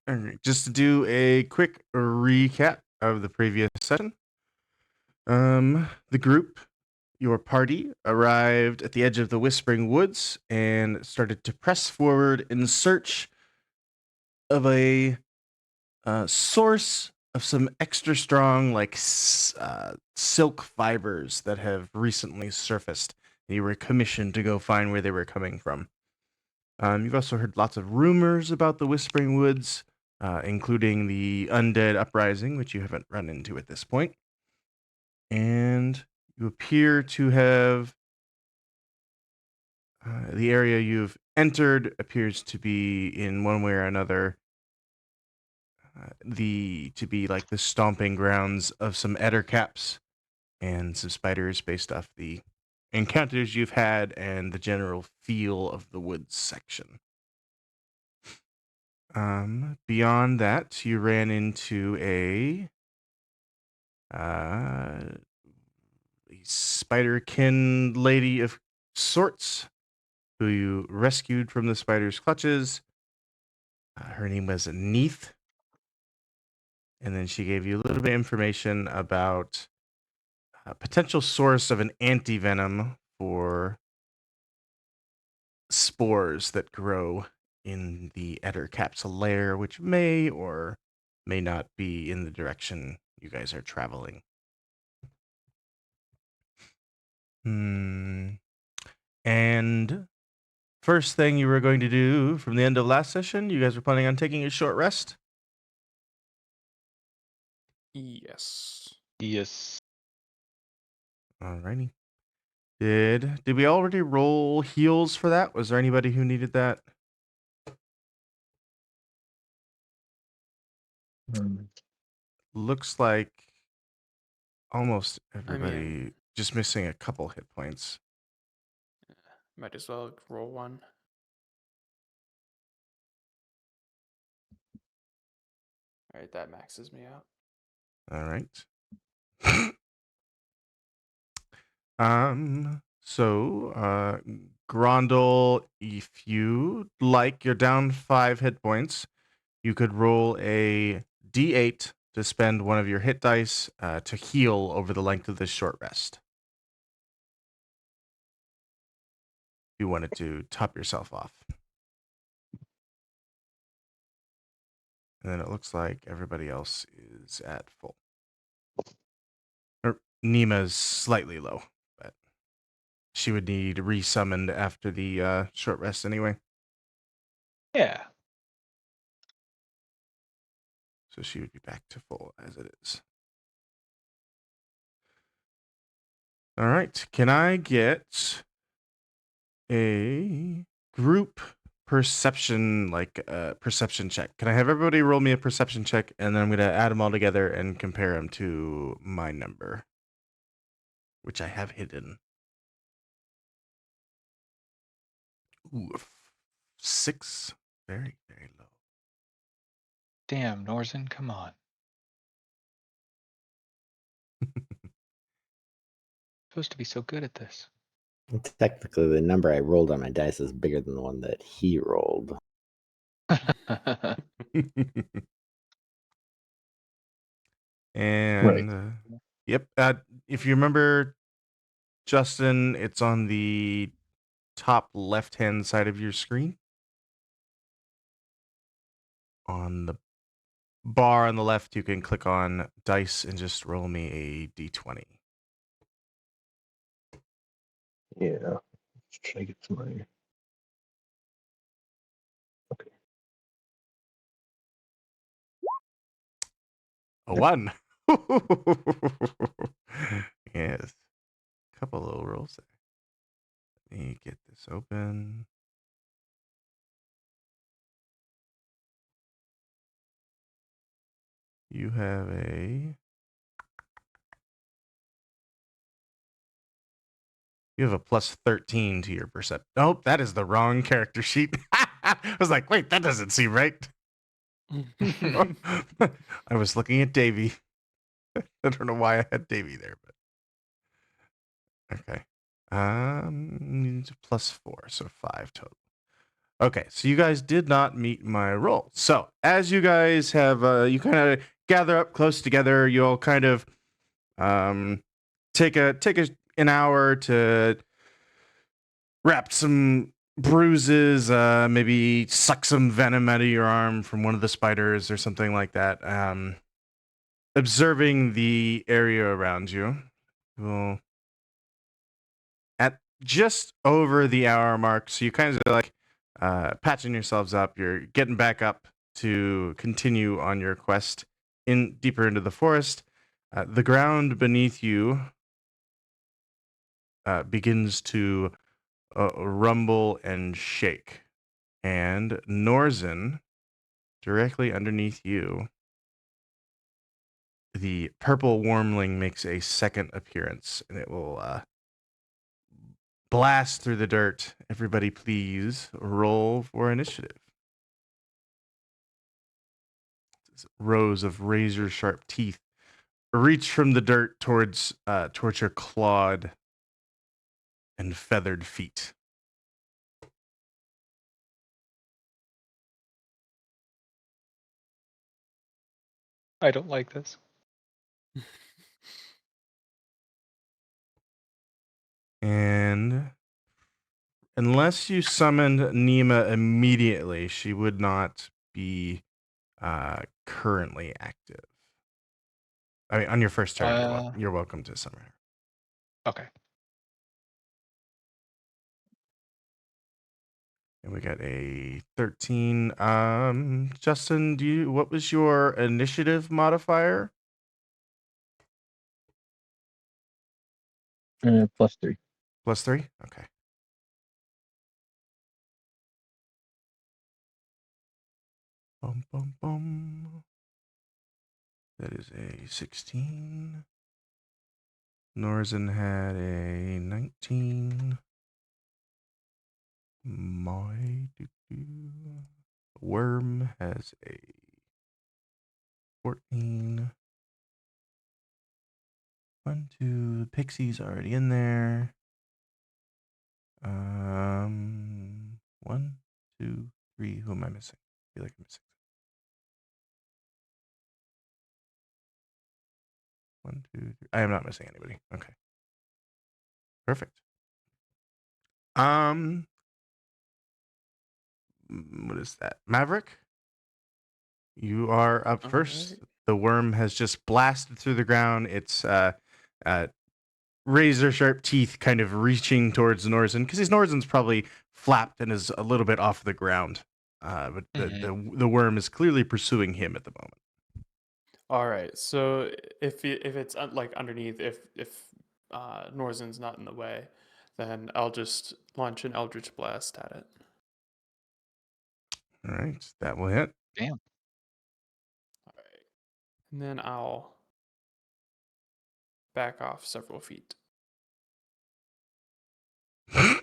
All right, just to do a quick recap of the previous session. The group, your party, arrived at the edge of the Whispering Woods and started to press forward in search of a source of some extra strong, silk fibers that have recently surfaced. You were commissioned to go find where they were coming from. You've also heard lots of rumors about the Whispering Woods, including the undead uprising, which you haven't run into at this point. And you appear to have the area you've entered appears to be in one way or another to be like the stomping grounds of some ettercaps and some spiders based off the encounters you've had and the general feel of the woods section. Beyond that, you ran into a spiderkin lady of sorts who you rescued from the spider's clutches. Her name was Neath. And then she gave you a little bit of information about a potential source of an anti-venom for spores that grow in the ettercap's lair, which may or may not be in the direction you guys are traveling. And first thing you were going to do from the end of last session, you guys were planning on taking a short rest? Yes. Yes. Alrighty. Did we already roll heals for that? Was there anybody who needed that? Looks like almost everybody, just missing a couple hit points. Might as well roll one. All right, that maxes me out. All right. Grondel, if you like, you're down 5 hit points. You could roll a d8 to spend one of your hit dice to heal over the length of this short rest. If you wanted to top yourself off. And then it looks like everybody else is at full. Nima's slightly low, but she would need resummoned after the short rest anyway. Yeah. So she would be back to full as it is. All right. Can I get a group perception, perception check? Can I have everybody roll me a perception check, and then I'm going to add them all together and compare them to my number, which I have hidden. Ooh, 6. Very, very low. Damn, Norzen, come on. Supposed to be so good at this. Technically, the number I rolled on my dice is bigger than the one that he rolled. And yep, if you remember, Justin, it's on the top left-hand side of your screen. On the bar on the left, you can click on dice and just roll me a d20. Yeah. Let's try to get to my. Okay. A 1. Yes. Couple little rolls there. Let me get this open. You have a plus 13 to your perception. Nope, that is the wrong character sheet. I was like, wait, that doesn't seem right. I was looking at Davey. I don't know why I had Davey there, but okay. Plus 4, so 5 total. Okay, so you guys did not meet my roll. So as you guys have, you kind of gather up close together. You'll kind of take an hour to wrap some bruises, maybe suck some venom out of your arm from one of the spiders or something like that. Observing the area around you. Well, at just over the hour mark, so you kind of like patching yourselves up. You're getting back up to continue on your quest in deeper into the forest. The ground beneath you begins to rumble and shake, and Norzen, directly underneath you, the purple wormling makes a second appearance, and it will blast through the dirt. Everybody, please roll for initiative. Rows of razor sharp teeth reach from the dirt towards your clawed and feathered feet. I don't like this. And unless you summoned Nima immediately, she would not be currently active. I mean, on your first turn, you're welcome to summon her. Okay. And we got a 13. Justin, what was your initiative modifier? +3. +3? Okay. Bum, bum, bum. That is a 16. Norzen had a 19. My worm has a 14. 1, 2. Pixie's already in there. 1, 2, 3. Who am I missing? I feel like I'm missing. 1, 2, 3. I am not missing anybody. Okay. Perfect. What is that? Maverick? You are up All first. right. The worm has just blasted through the ground. Its razor sharp teeth kind of reaching towards Norzen, because his Norzen's probably flapped and is a little bit off the ground. But the worm is clearly pursuing him at the moment. All right. So if it's like underneath, if Norzen's not in the way, then I'll just launch an Eldritch Blast at it. All right, that will hit. Damn. All right. And then I'll back off several feet. Bum,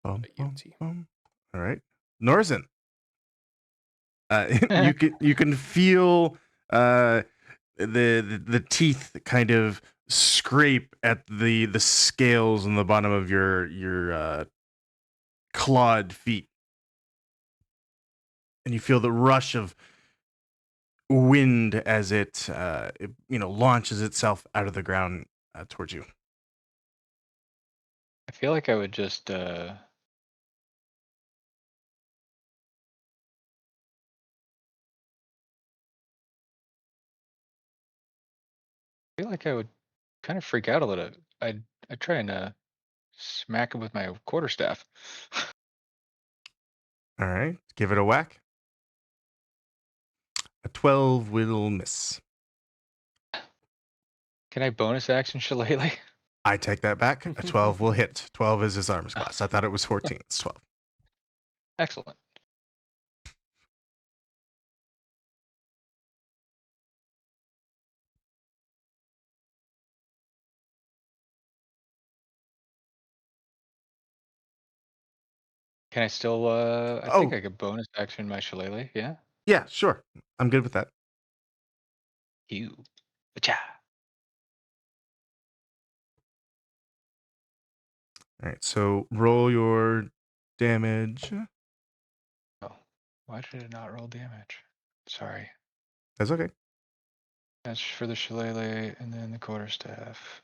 At UT. bum. All right, Norzen. You can feel the teeth kind of scrape at the scales on the bottom of your clawed feet, and you feel the rush of wind as it launches itself out of the ground towards you. I feel like I would just I feel like I would kind of freak out a little. I'd try and smack him with my quarterstaff. All right, give it a whack. A 12 will miss. Can I bonus action shillelagh? I take that back. A 12 will hit. 12 is his armor class. I thought it was 14. It's 12. Excellent. Can I still I think I could bonus action my shillelagh, yeah? Yeah, sure. I'm good with that. You. Acha. All right, so roll your damage. Oh, why did it not roll damage? Sorry. That's okay. That's for the shillelagh and then the quarterstaff.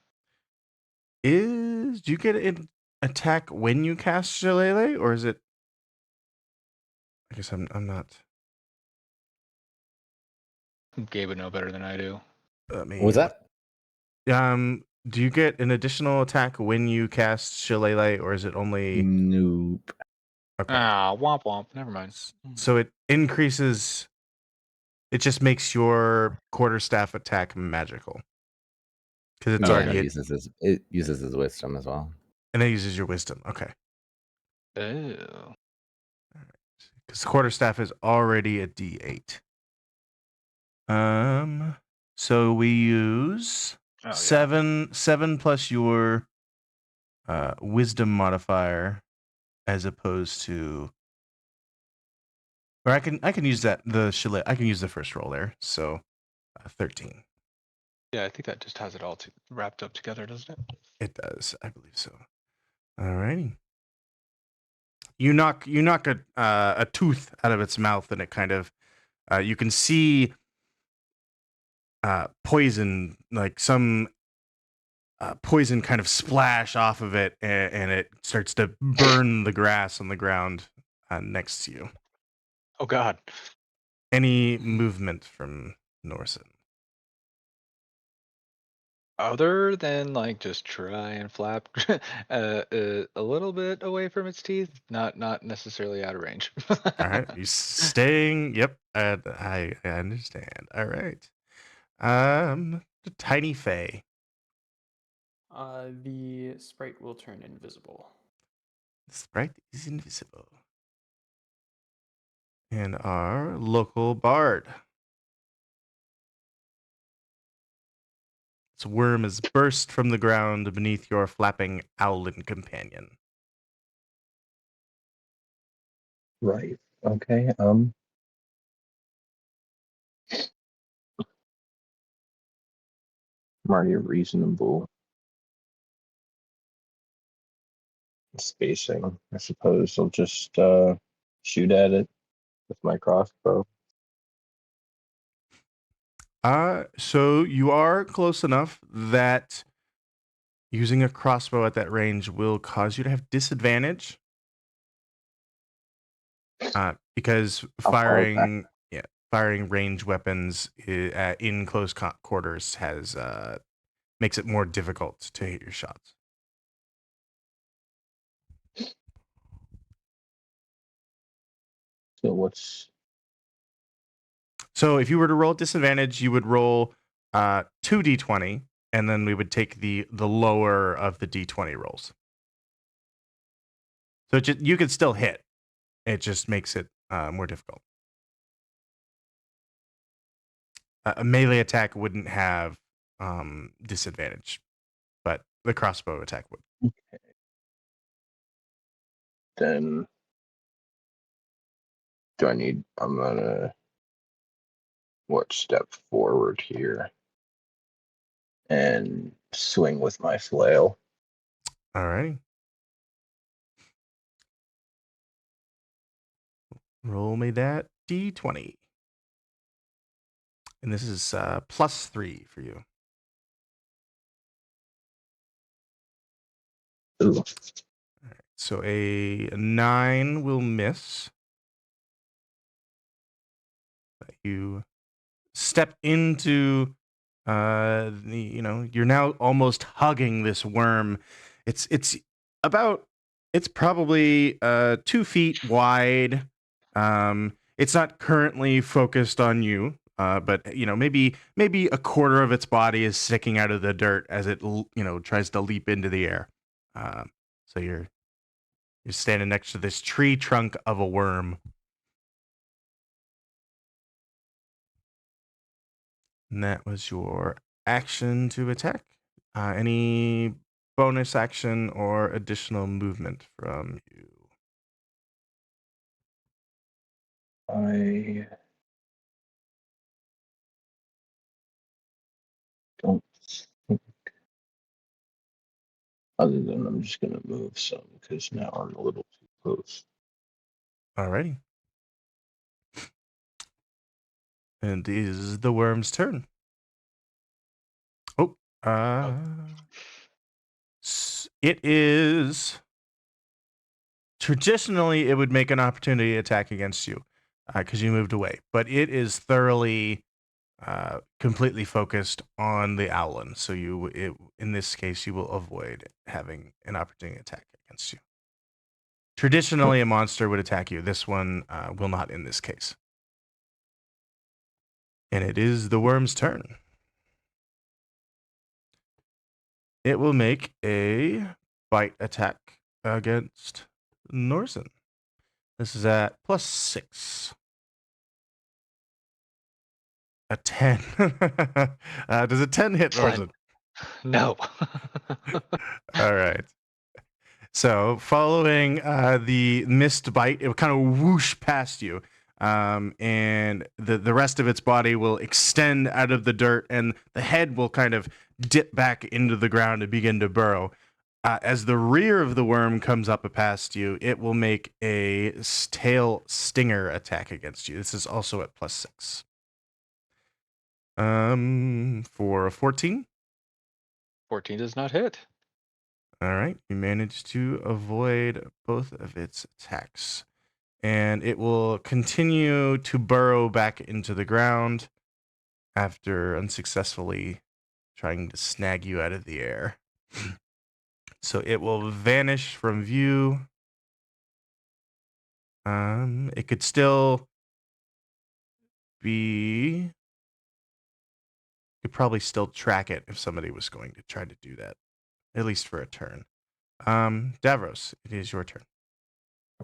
Do you get an attack when you cast Shillelagh, or is it? I guess I'm not. Gabe would know better than I do. Let me What was that? Do you get an additional attack when you cast Shillelagh, or is it only? Nope. Okay. Ah, womp womp. Never mind. So it increases. It just makes your quarterstaff attack magical because it's Yeah, already and it uses his wisdom as well. and it uses your wisdom. Okay, Oh. because the quarterstaff is already a D8. So we use Oh, yeah. seven plus your wisdom modifier, as opposed to, or I can use that I can use the first roll there. So 13. Yeah, I think that just has it all wrapped up together, doesn't it? It does, I believe so. Alrighty. You knock a tooth out of its mouth, and it kind of you can see poison, like some poison kind of splash off of it, and it starts to burn the grass on the ground next to you. Oh, God. Any movement from Norson? Other than like just try and flap a little bit away from its teeth, not necessarily out of range. All right, you staying? Yep, I understand. All right, the tiny Fay. The sprite will turn invisible. The sprite is invisible. And our local bard. Its worm is burst from the ground beneath your flapping owlin companion. Right. Okay. I'm already reasonable spacing. I suppose I'll just shoot at it with my crossbow. So you are close enough that using a crossbow at that range will cause you to have disadvantage. Because I'll fall back. firing range weapons in close quarters has makes it more difficult to hit your shots. So what's So if you were to roll at disadvantage, you would roll 2d20, and then we would take the lower of the d20 rolls. So you could still hit. It just makes it more difficult. A melee attack wouldn't have disadvantage, but the crossbow attack would. then? Do I need? I'm gonna step forward here and swing with my flail. All right. Roll me that d20. And this is +3 for you. Ooh. So a 9 will miss. You step into you're now almost hugging this worm. It's probably 2 feet wide. It's not currently focused on you, but maybe a quarter of its body is sticking out of the dirt as it tries to leap into the air. So you're standing next to this tree trunk of a worm. And that was your action to attack. Any bonus action or additional movement from you? I don't think Other than I'm just gonna move some because now I'm a little too close. Alrighty. And it is the worm's turn. Oh, it is. Traditionally, it would make an opportunity attack against you because you moved away, but it is thoroughly, completely focused on the Owlin. So in this case, you will avoid having an opportunity attack against you. Traditionally, a monster would attack you. This one will not in this case. And it is the worm's turn. It will make a bite attack against Norsen. This is at +6. A 10. Does a 10 hit Norsen? No. All right. So following the missed bite, it will kind of whoosh past you. And the rest of its body will extend out of the dirt, and the head will kind of dip back into the ground and begin to burrow. As the rear of the worm comes up past you, it will make a tail stinger attack against you. This is also at +6. For a 14. 14 does not hit. All right, you managed to avoid both of its attacks. And it will continue to burrow back into the ground after unsuccessfully trying to snag you out of the air. So it will vanish from view. It could still be... You could probably still track it if somebody was going to try to do that, at least for a turn. Davros, it is your turn.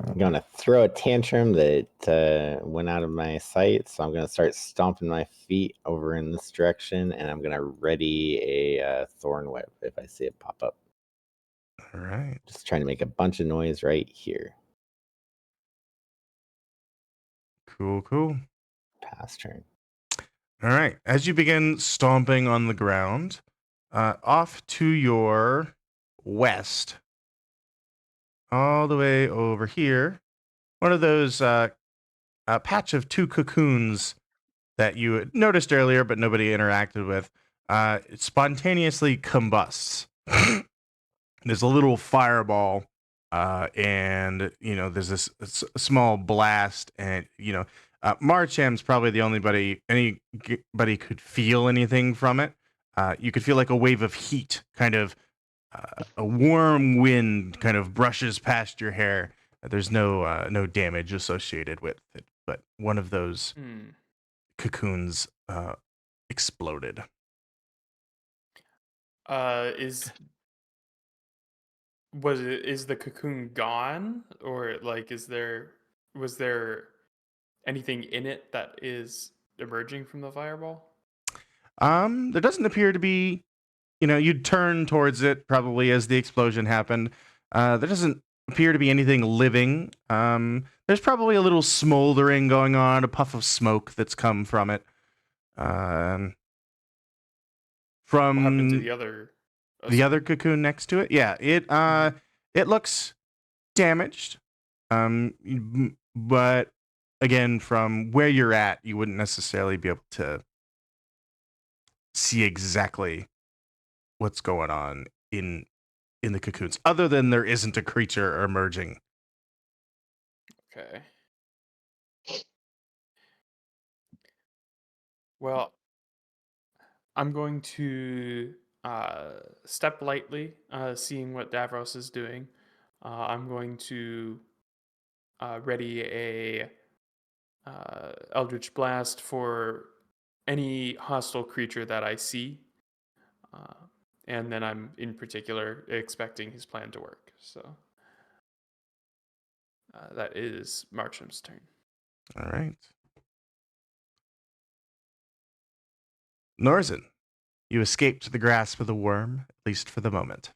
I'm going to throw a tantrum that went out of my sight. So I'm going to start stomping my feet over in this direction, and I'm going to ready a thorn whip if I see it pop up. All right. Just trying to make a bunch of noise right here. Cool. Pass turn. All right. As you begin stomping on the ground, off to your west, all the way over here, one of those patch of 2 cocoons that you had noticed earlier but nobody interacted with, it spontaneously combusts. There's a little fireball, and there's this small blast, and Marcham's probably the only anybody could feel anything from it. You could feel like a wave of heat, kind of a warm wind, kind of brushes past your hair. There's no damage associated with it, but one of those cocoons exploded. Is the cocoon gone, or like was there anything in it that is emerging from the fireball? There doesn't appear to be. You'd turn towards it probably as the explosion happened. There doesn't appear to be anything living. There's probably a little smoldering going on, a puff of smoke that's come from it. From What happened to the other cocoon next to it? Yeah, it looks damaged. But again, from where you're at, you wouldn't necessarily be able to see exactly what's going on in the cocoons, other than there isn't a creature emerging. Okay. Well, I'm going to step lightly, seeing what Davros is doing. I'm going to ready a Eldritch Blast for any hostile creature that I see. And then I'm in particular expecting his plan to work. So that is Marcham's turn. All right. Norzen, you escaped the grasp of the worm, at least for the moment.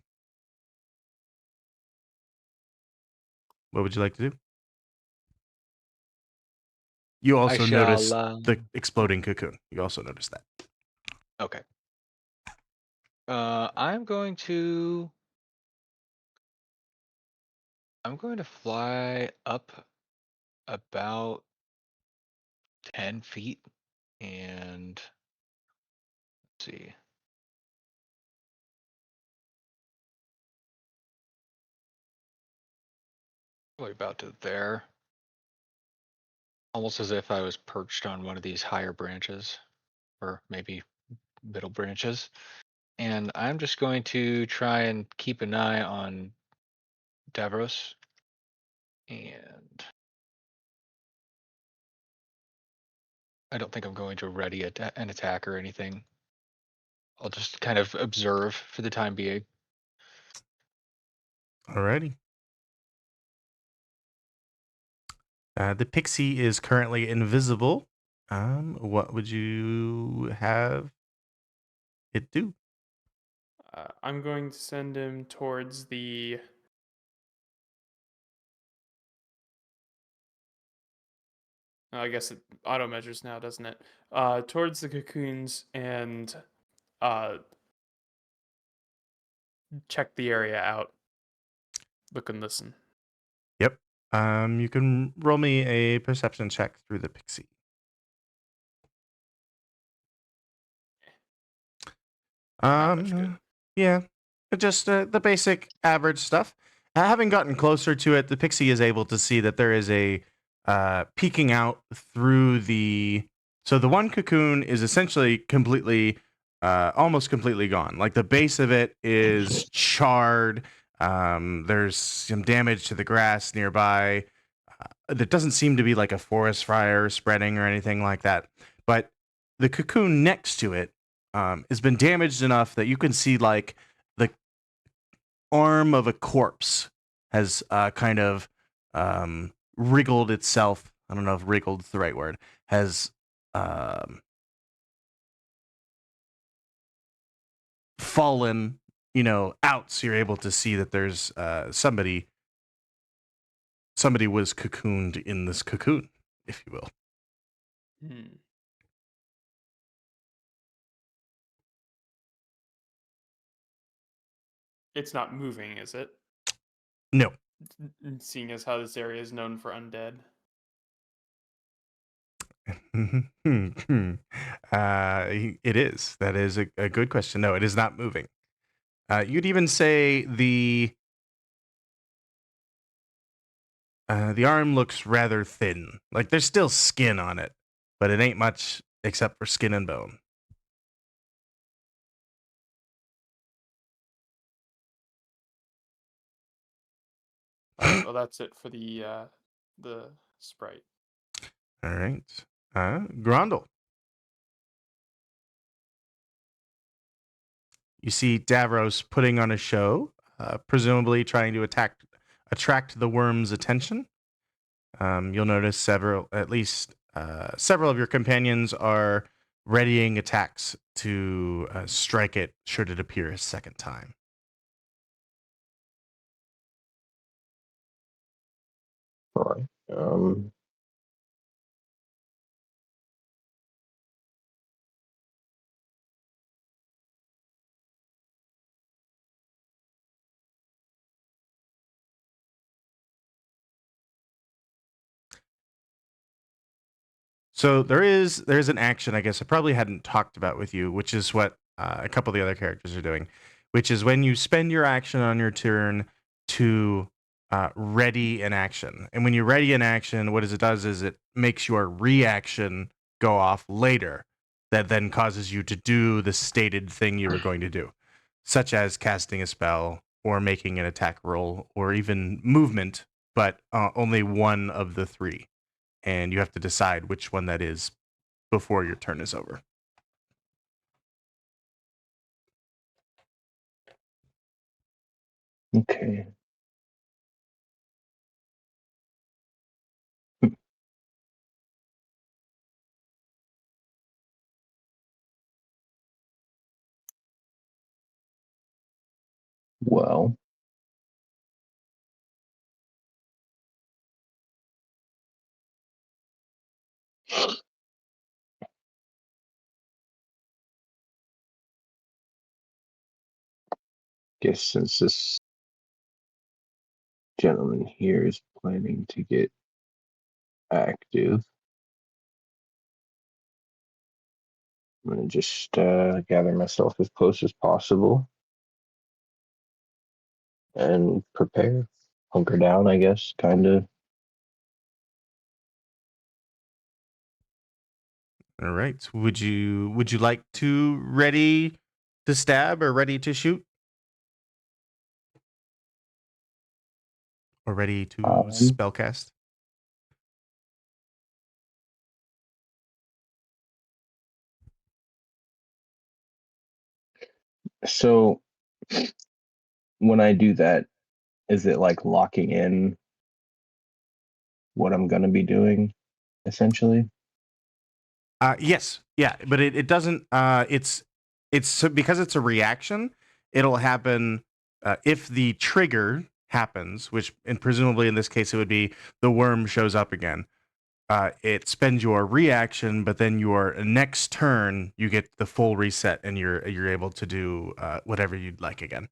What would you like to do? You also noticed the exploding cocoon. You also noticed that. Okay. I'm going to I'm going to fly up about 10 feet and let's see. Probably about to there. Almost as if I was perched on one of these higher branches, or maybe middle branches. And I'm just going to try and keep an eye on Davros. And I don't think I'm going to ready an attack or anything. I'll just kind of observe for the time being. Alrighty. The pixie is currently invisible. What would you have it do? I'm going to send him towards the. I guess it auto measures now, doesn't it? Towards the cocoons and uh, check the area out. Look and listen. Yep. You can roll me a perception check through the pixie. Not much good. Yeah, just the basic average stuff. Having gotten closer to it, the pixie is able to see that there is a peeking out through the. So the one cocoon is essentially completely, almost completely gone. Like the base of it is charred. There's some damage to the grass nearby. There doesn't seem to be like a forest fire spreading or anything like that. But the cocoon next to it has been damaged enough that you can see like the arm of a corpse has kind of wriggled itself. I don't know if wriggled is the right word. Has fallen, out. So you're able to see that there's somebody was cocooned in this cocoon, if you will. Hmm. It's not moving, is it? No. Seeing as how this area is known for undead. It is. That is a good question. No, it is not moving. You'd even say the arm looks rather thin. Like there's still skin on it, but it ain't much except for skin and bone. All right. Well, that's it for the sprite. All right. Grondel. You see Davros putting on a show, presumably trying to attract the worm's attention. You'll notice at least several of your companions are readying attacks to strike it should it appear a second time. All right. So there's an action I guess I probably hadn't talked about with you, which is what a couple of the other characters are doing, which is when you spend your action on your turn to ready an action. And when you ready an action, what it does is it makes your reaction go off later that then causes you to do the stated thing you were going to do, such as casting a spell or making an attack roll or even movement, but only one of the three. And you have to decide which one that is before your turn is over. Okay. Well, guess since this gentleman here is planning to get active. I'm going to just gather myself as close as possible and prepare. Hunker down, I guess, kind of. All right. Would you like to ready to stab or ready to shoot or ready to spellcast? So when I do that, is it like locking in what I'm going to be doing, essentially? Yes, yeah, but it doesn't. It's so because it's a reaction. It'll happen if the trigger happens, which and presumably in this case it would be the worm shows up again. It spends your reaction, but then your next turn you get the full reset, and you're able to do whatever you'd like again.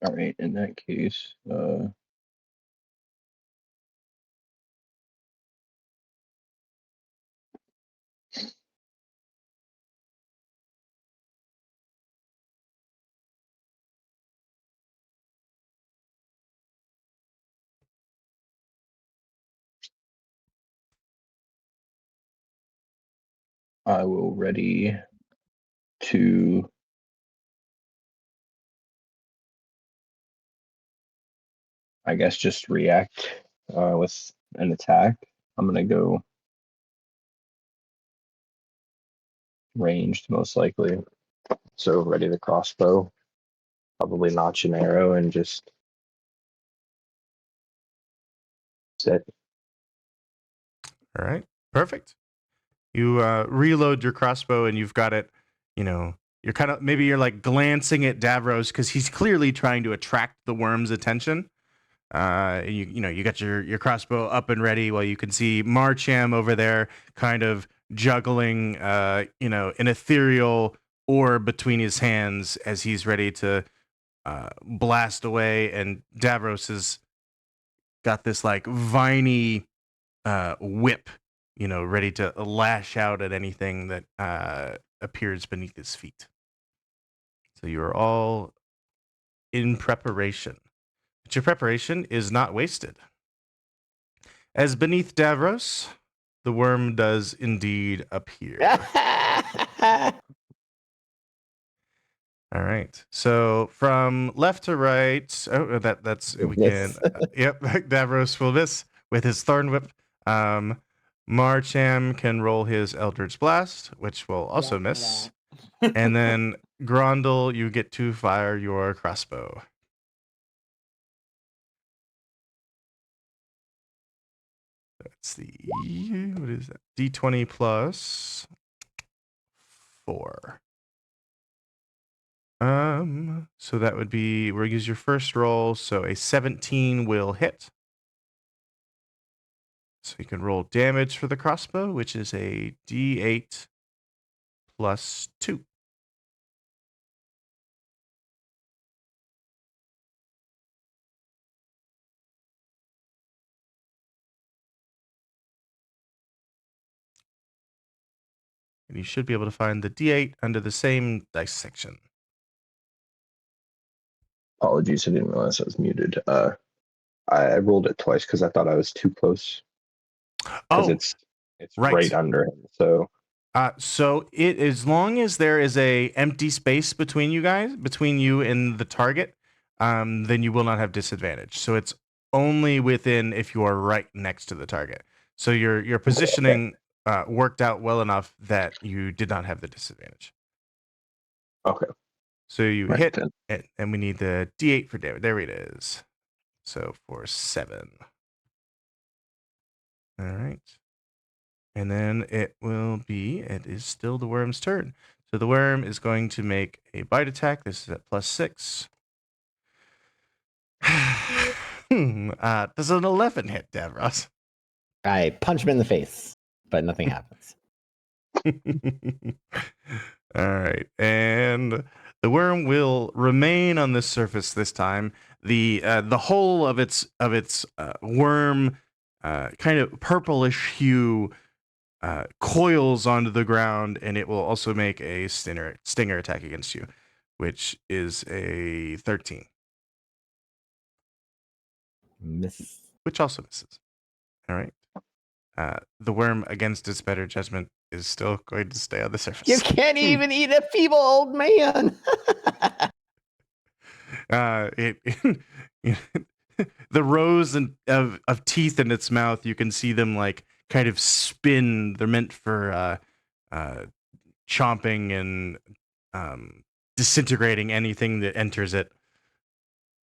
All right, in that case, I will ready to I guess just react with an attack. I'm gonna go ranged most likely. So ready the crossbow, probably notch an arrow and just set. All right, perfect. You reload your crossbow and you've got it. You know, you're kind of maybe you're like glancing at Davros because he's clearly trying to attract the worm's attention. You know you got your crossbow up and ready while you can see Marcham over there kind of juggling an ethereal orb between his hands as he's ready to blast away, and Davros has got this like viney whip, ready to lash out at anything that appears beneath his feet. So you are all in preparation. But your preparation is not wasted. As beneath Davros, the worm does indeed appear. All right. So from left to right, that's we can. Yep, Davros will miss with his thorn whip. Marcham can roll his Eldritch Blast, which will also miss. And then Grondel, you get to fire your crossbow. Let's see. What is that? D20 plus 4. So that would be, we'll use your first roll. So a 17 will hit. So you can roll damage for the crossbow, which is a D8 plus 2. And you should be able to find the D8 under the same dice section. Apologies, I didn't realize I was muted. I rolled it twice because I thought I was too close. Because it's right under him. So it as long as there is a empty space between you guys, between you and the target, then you will not have disadvantage. So it's only within if you are right next to the target. So your positioning worked out well enough that you did not have the disadvantage. Okay. So you hit, and we need the D8 for damage. There it is. So for 7. All right. And then it is still the worm's turn. So the worm is going to make a bite attack. This is at plus 6. Does an 11 hit, Davros? I punch him in the face, but nothing happens. All right, and the worm will remain on the surface this time. The whole of its worm kind of purplish hue coils onto the ground, and it will also make a stinger attack against you, which is a 13, Miss. which also misses. All right. The worm, against its better judgment, is still going to stay on the surface. You can't even eat a feeble old man. It the rows of teeth in its mouth, you can see them like kind of spin. They're meant for chomping and disintegrating anything that enters it.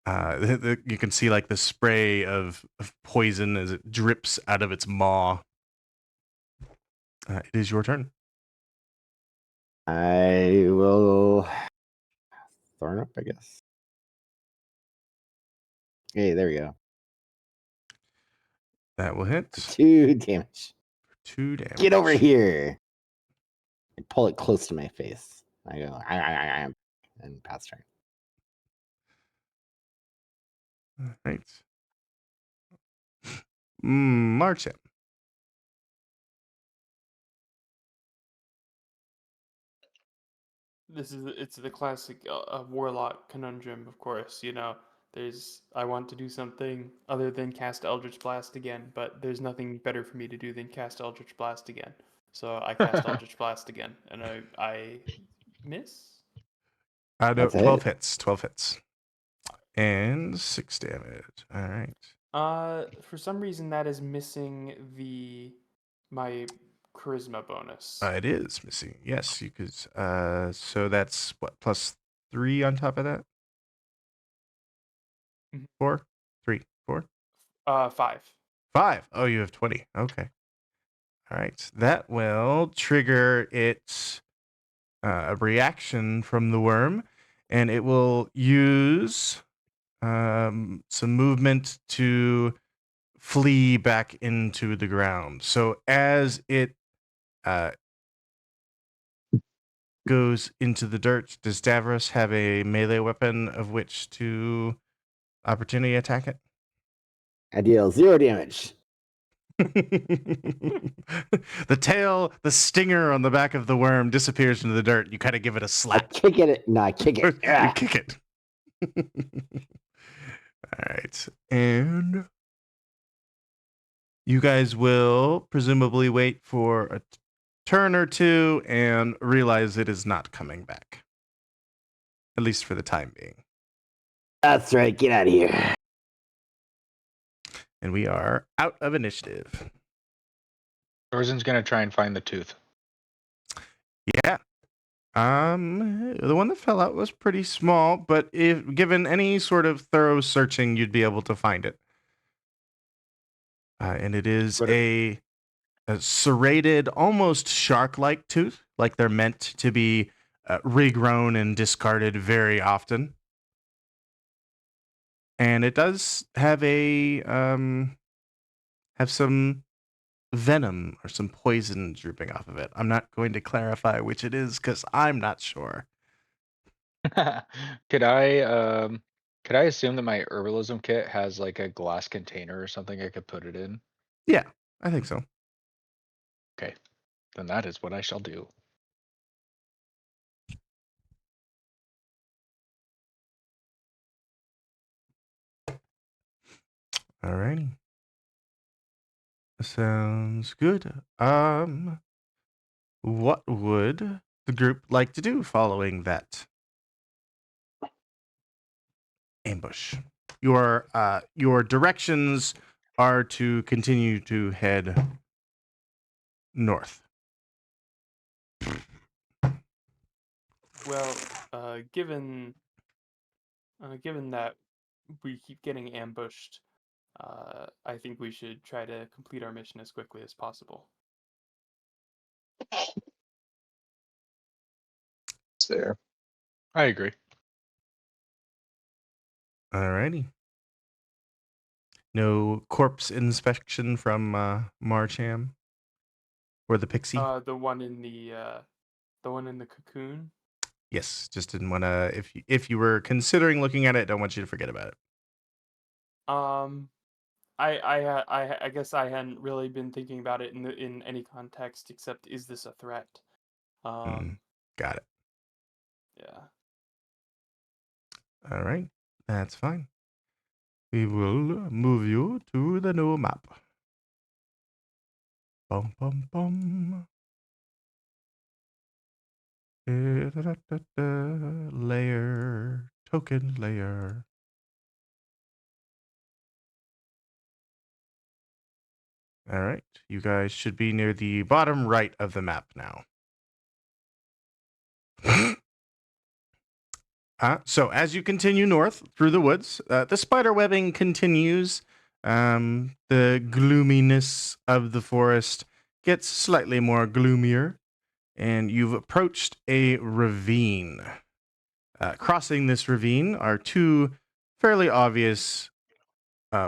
You can see like the spray of poison as it drips out of its maw. It is your turn. I will thorn up, I guess. Hey, there we go. That will hit. 2 damage. 2 damage. Get over here. I pull it close to my face. I go, and pass turn. All right. March it. It's the classic warlock conundrum, of course. You know, I want to do something other than cast Eldritch Blast again, but there's nothing better for me to do than cast Eldritch Blast again. So I cast Eldritch Blast again, and I miss. No, That's a 12 hit. hits. 12 hits. And 6 damage. All right. For some reason that is missing my charisma bonus. It is missing. Yes, you could. So that's what, +3 on top of that? Mhm. 4? 3? 4? 5. 5. Oh, you have 20. Okay. All right. That will trigger its a reaction from the worm, and it will use some movement to flee back into the ground. So as it goes into the dirt, does Davros have a melee weapon of which to opportunity attack it? I deal 0 damage. The tail, the stinger on the back of the worm disappears into the dirt. You kind of give it a I slap. kick it. No, I kick it. You kick it. All right. And you guys will presumably wait for a turn or two and realize it is not coming back. At least for the time being. That's right. Get out of here. And we are out of initiative. Orzin's gonna try and find the tooth. Yeah. The one that fell out was pretty small, but if given any sort of thorough searching, you'd be able to find it. And it is a serrated, almost shark-like tooth, like they're meant to be regrown and discarded very often. And it does have have some venom or some poison drooping off of it. I'm not going to clarify which it is because I'm not sure. Could I assume that my herbalism kit has like a glass container or something I could put it in? Yeah, I think so. Okay, then that is what I shall do. Alrighty. Sounds good. What would the group like to do following that ambush? Your directions are to continue to head north. Well, given that we keep getting ambushed, I think we should try to complete our mission as quickly as possible. It's fair. I agree. Alrighty. No corpse inspection from Marcham or the pixie. The one in the The one in the cocoon? Yes, just didn't want to. If you were considering looking at it, don't want you to forget about it. Um, I guess I hadn't really been thinking about it in any context except is this a threat? Got it. Yeah. All right, that's fine. We will move you to the new map. Bum bum bum. Layer, token layer. All right, you guys should be near the bottom right of the map now. So as you continue north through the woods, the spider webbing continues. The gloominess of the forest gets slightly more gloomier, and you've approached a ravine. Crossing this ravine are two fairly obvious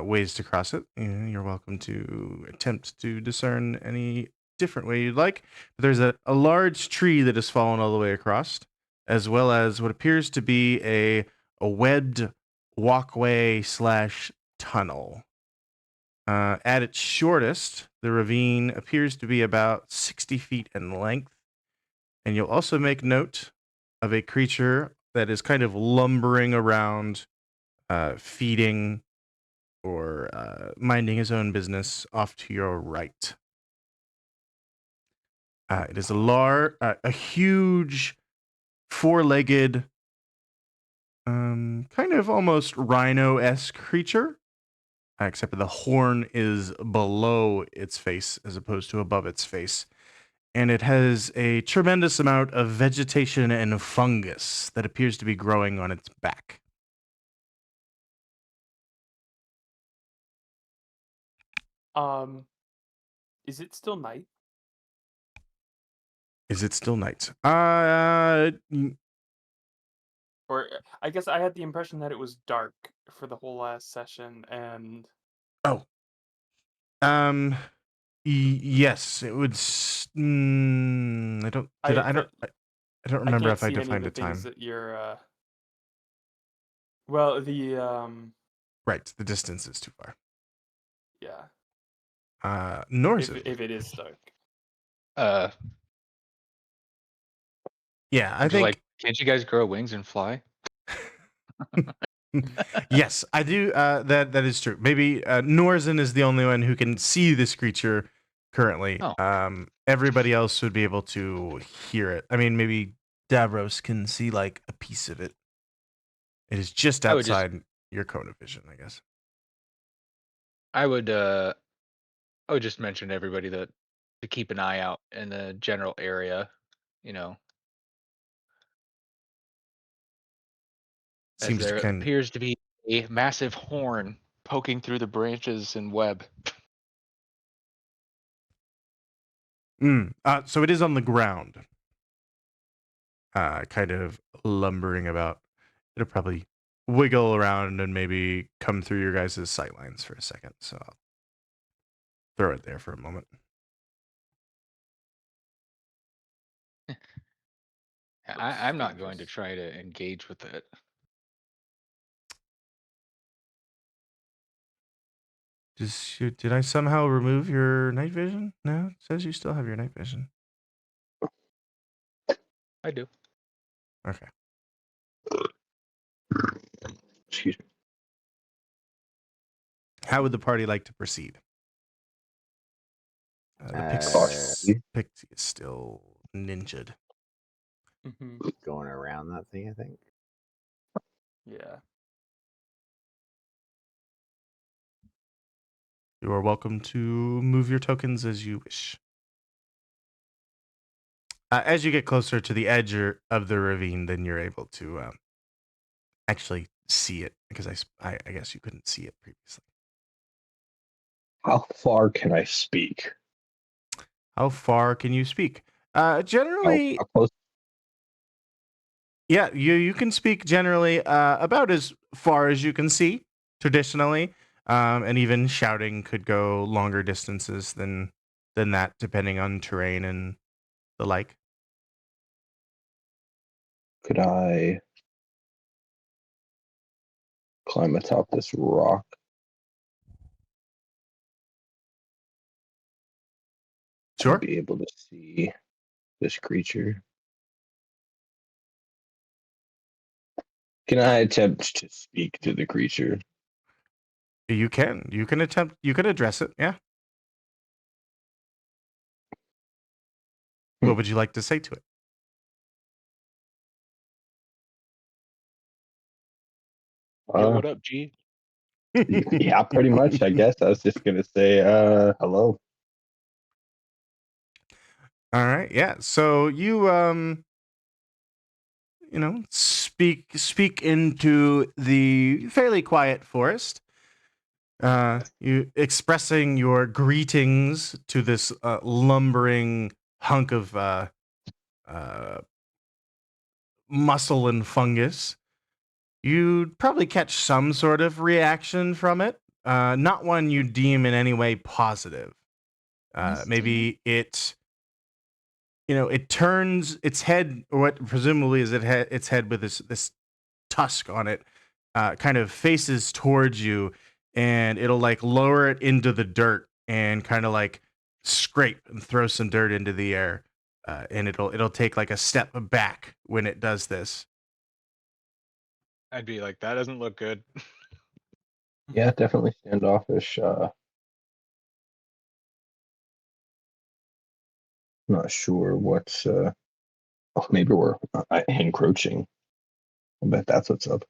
ways to cross it. You're welcome to attempt to discern any different way you'd like. But there's a large tree that has fallen all the way across, as well as what appears to be a webbed walkway slash tunnel. At its shortest, the ravine appears to be about 60 feet in length. And you'll also make note of a creature that is kind of lumbering around, feeding or minding his own business off to your right. It is a huge, four-legged, kind of almost rhino-esque creature, except that the horn is below its face as opposed to above its face. And it has a tremendous amount of vegetation and fungus that appears to be growing on its back. Is it still night? Is it still night? Or I guess I had the impression that it was dark for the whole last session, and Yes, it would. I don't. Did I don't. I don't I remember can't if I see any of defined the a things time. that you're. Well, the Right, the distance is too far. yeah. Nor is it. If it is dark. Yeah, I I'm just think. like, can't you guys grow wings and fly? Yes, I do. That is true. Maybe Norzen is the only one who can see this creature currently. Oh. Everybody else would be able to hear it. I mean, maybe Davros can see like a piece of it. It is just I would just- outside your cone of vision, I guess. I would just mention to everybody that to keep an eye out in the general area, as Seems to there appears to be a massive horn poking through the branches and web. So it is on the ground, kind of lumbering about. It'll probably wiggle around and maybe come through your guys' sightlines for a second. So I'll throw it there for a moment. I'm not going to try to engage with it. Did I somehow remove your night vision? No, it says you still have your night vision. I do. Okay. Excuse me. How would the party like to proceed? Cautiously. Pixie is still ninja'd. Mm-hmm. Going around that thing, I think. Yeah. You are welcome to move your tokens as you wish. As you get closer to the edge of the ravine, then you're able to actually see it, because I guess you couldn't see it previously. How far can I speak? How far can you speak? Generally, How close? yeah, you can speak generally about as far as you can see traditionally, and even shouting could go longer distances than that, depending on terrain and the like. Could I climb atop this rock? To Sure. be able to see this creature. Can I attempt to speak to the creature? You can. You can attempt. You can address it. Yeah. Hmm. What would you like to say to Yeah, what up, G? it? Yeah, pretty much. I guess I was just gonna say, hello. All right. Yeah. So you speak into the fairly quiet forest. You expressing your greetings to this lumbering hunk of uh, muscle and fungus. You'd probably catch some sort of reaction from it. Not one you deem in any way positive. Maybe it turns its head, or what presumably is its head with this tusk on it, kind of faces towards you, and it'll like lower it into the dirt and kind of like scrape and throw some dirt into the air, and it'll take like a step back when it does this. I'd be like, that doesn't look good. Yeah, definitely standoffish. Not sure what's. Oh, maybe we're encroaching. I bet that's what's up.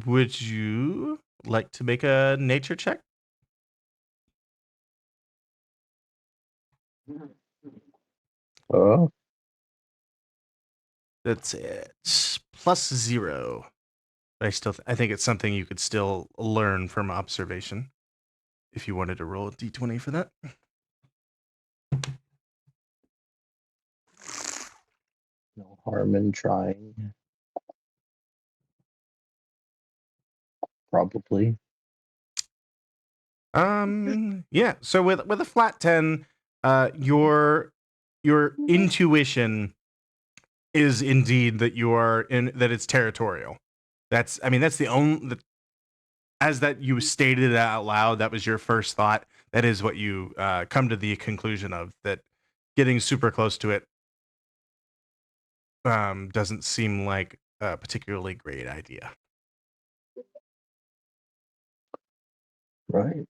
Would you like to make a nature check? Oh, That's it. +0. But I think it's something you could still learn from observation if you wanted to roll a d20 for that. no harm in trying. Probably. Yeah. So with a flat 10, your intuition is indeed that you are in that it's territorial. That's the only as that you stated it out loud. That was your first thought. That is what you come to the conclusion of, that getting super close to it doesn't seem like a particularly great idea. Right.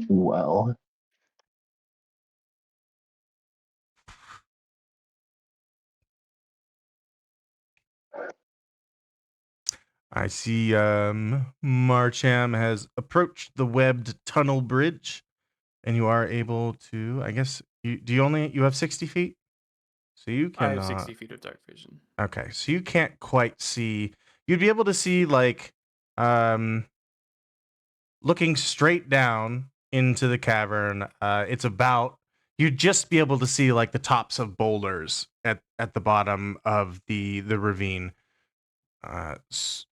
Well, I see Marcham has approached the webbed tunnel bridge, and you are able to, I guess, you have 60 feet? So you I can, have 60 feet of dark vision. okay, so you can't quite see, you'd be able to see, like, um, looking straight down into the cavern, you'd just be able to see, like, the tops of boulders at the bottom of the ravine.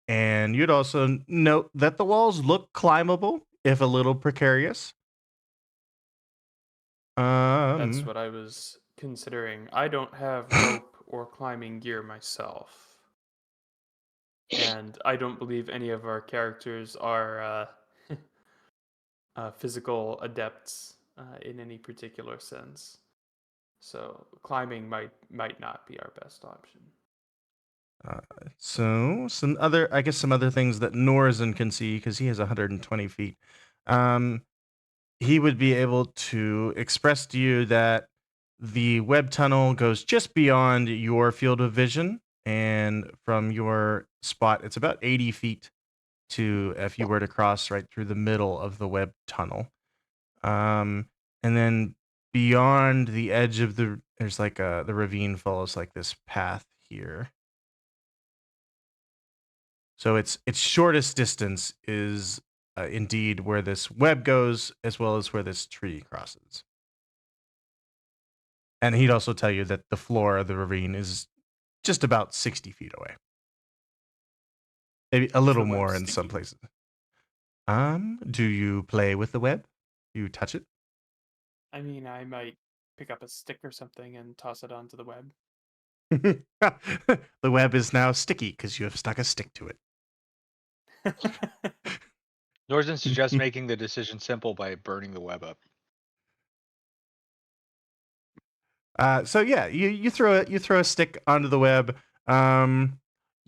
And you'd also note that the walls look climbable, if a little precarious. That's Um, what I was considering. I don't have rope or climbing gear myself. And I don't believe any of our characters are physical adepts in any particular sense. So climbing might not be our best option. uh, so some other things that Norzan can see, because he has 120 feet. Um, he would be able to express to you that the web tunnel goes just beyond your field of vision, and from your spot, it's about 80 feet to if you were to cross right through the middle of the web tunnel. And then beyond the edge of there's like the ravine follows like this path here. So its shortest distance is indeed where this web goes, as well as where this tree crosses. And he'd also tell you that the floor of the ravine is just about 60 feet away. Maybe a little the web's more in some sticky. places. Do you play with the web? You touch it? I mean, I might pick up a stick or something and toss it onto the web. The web is now sticky because you have stuck a stick to it. Norzen suggests making the decision simple by burning the web up. So yeah, you throw a stick onto the web.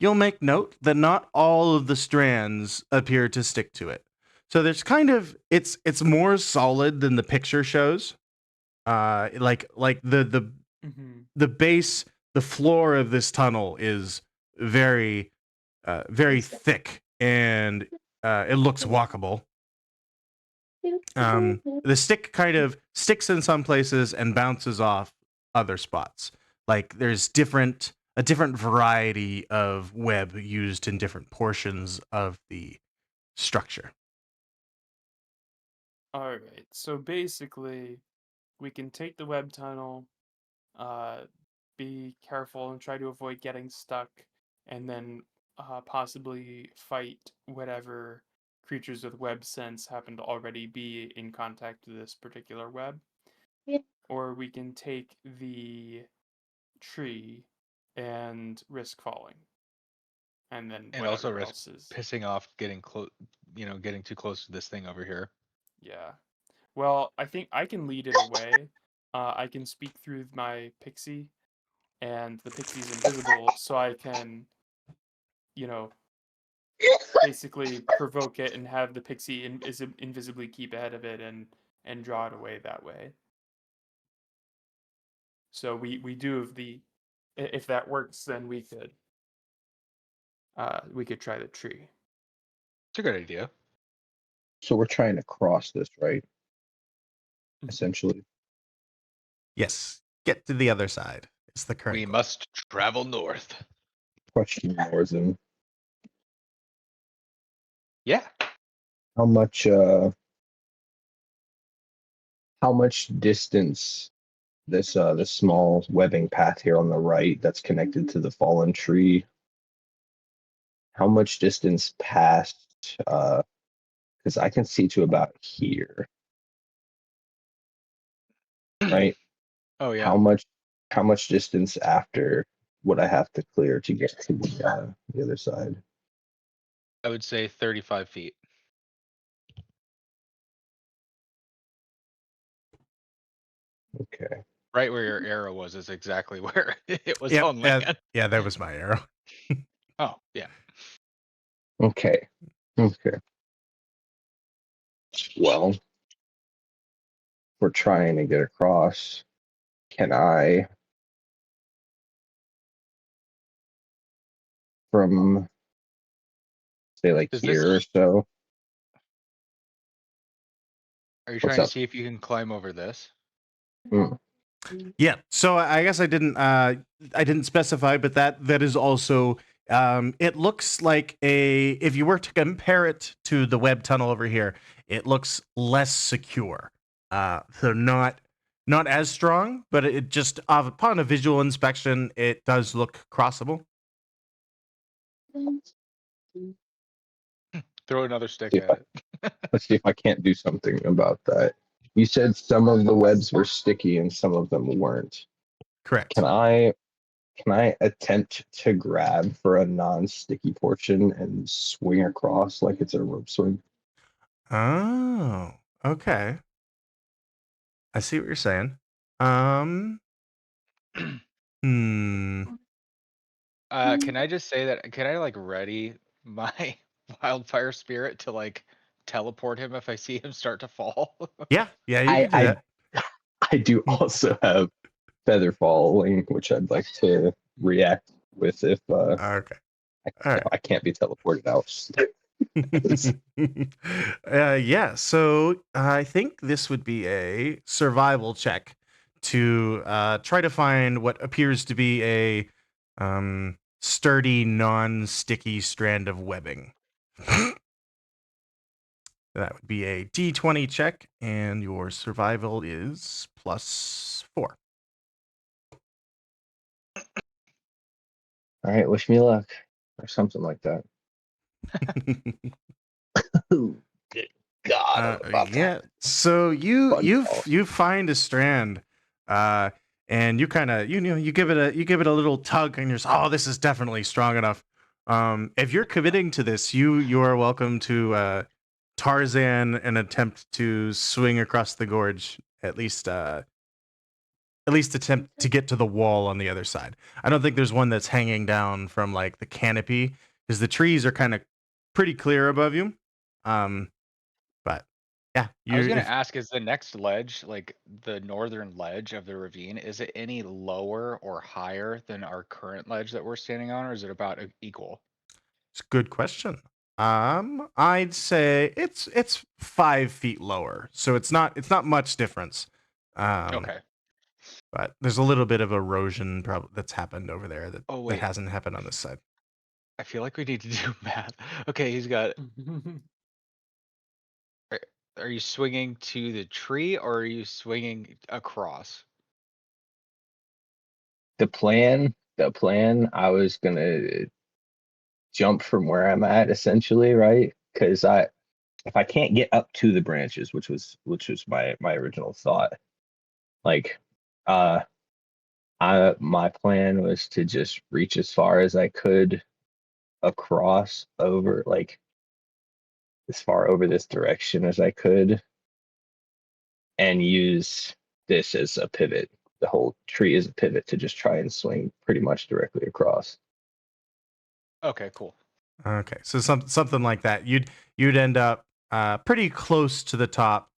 You'll make note that not all of the strands appear to stick to it. So there's kind of it's more solid than the picture shows. Like Mhm. the base, the floor of this tunnel is very very thick, and it looks walkable. The stick kind of sticks in some places and bounces off other spots. Like there's a different variety of web used in different portions of the structure. All right. So basically, we can take the web tunnel, be careful and try to avoid getting stuck, and then possibly fight whatever creatures with web sense happen to already be in contact with this particular web. Or we can take the tree and risk falling, and then And also whatever risk else is. pissing off getting close, getting too close to this thing over here. Yeah. Well, I think I can lead it away. I can speak through my pixie, and the pixie's invisible, so I can, you know, basically provoke it and have the pixie invisibly keep ahead of it and draw it away that way. So we do have the, if that works, then we could try the tree. It's a good idea. So we're trying to cross this, right? Mhm. Essentially. Yes, get to the other side. It's the current We goal. must travel north. Question, Norzen. Yeah. How much distance this small webbing path here on the right that's connected to the fallen tree, how much distance past, because I can see to about here, right? Oh yeah. How much distance after would I have to clear to get to the other side? I would say 35 feet. Okay. Right where your arrow was is exactly where it was Yep. on land. Yeah, that was my arrow. Oh yeah. Okay. Okay. Well, we're trying to get across. Can I, from say like Does here or this? so? Are you What's trying to up? see if you can climb over this? Mm. Yeah. So I guess I didn't specify, but that is also it looks like if you were to compare it to the web tunnel over here, it looks less secure. So not as strong, but it just upon a visual inspection, it does look crossable. Throw another stick See if at it. Let's see if I can't do something about that. You said some of the webs were sticky and some of them weren't. Correct. Can I attempt to grab for a non-sticky portion and swing across like it's a rope swing? Oh, okay. I see what you're saying. Um, hmm. Can I just say that? Can I like ready my wildfire spirit to like teleport him if I see him start to fall? Yeah, you I could do I that. I do also have feather falling, which I'd like to react with if Okay. All right. I can't be teleported out. Yeah, so I think this would be a survival check to try to find what appears to be a sturdy, non-sticky strand of webbing. That would be a D20 check, and your survival is +4. All right, wish me luck or something like that. Good God, I'm about to yeah. So fun balls. you find a strand, and you kind of you give it a little tug, and you're just, oh, this is definitely strong enough. If you're committing to this, you are welcome to Tarzan an attempt to swing across the gorge. At least attempt to get to the wall on the other side. I don't think there's one that's hanging down from like the canopy because the trees are kind of pretty clear above you. But yeah, I you was gonna if ask, is the next ledge, like the northern ledge of the ravine, is it any lower or higher than our current ledge that we're standing on, or is it about equal? it's a good question. I'd say it's 5 feet lower, so it's not much difference. Um, Okay. but there's a little bit of erosion that's happened over there Oh that wait, hasn't happened on this side. I feel like we need to do math. Okay, he's got. Are, are you swinging to the tree or are you swinging across? The plan, I was gonna jump from where I'm at essentially, right? Because if I can't get up to the branches, which was my original thought, like uh my plan was to just reach as far as I could across over like as far over this direction as I could and use this as a pivot, the whole tree as a pivot to just try and swing pretty much directly across. Okay, cool. Okay, so something like that. You'd end up pretty close to the top.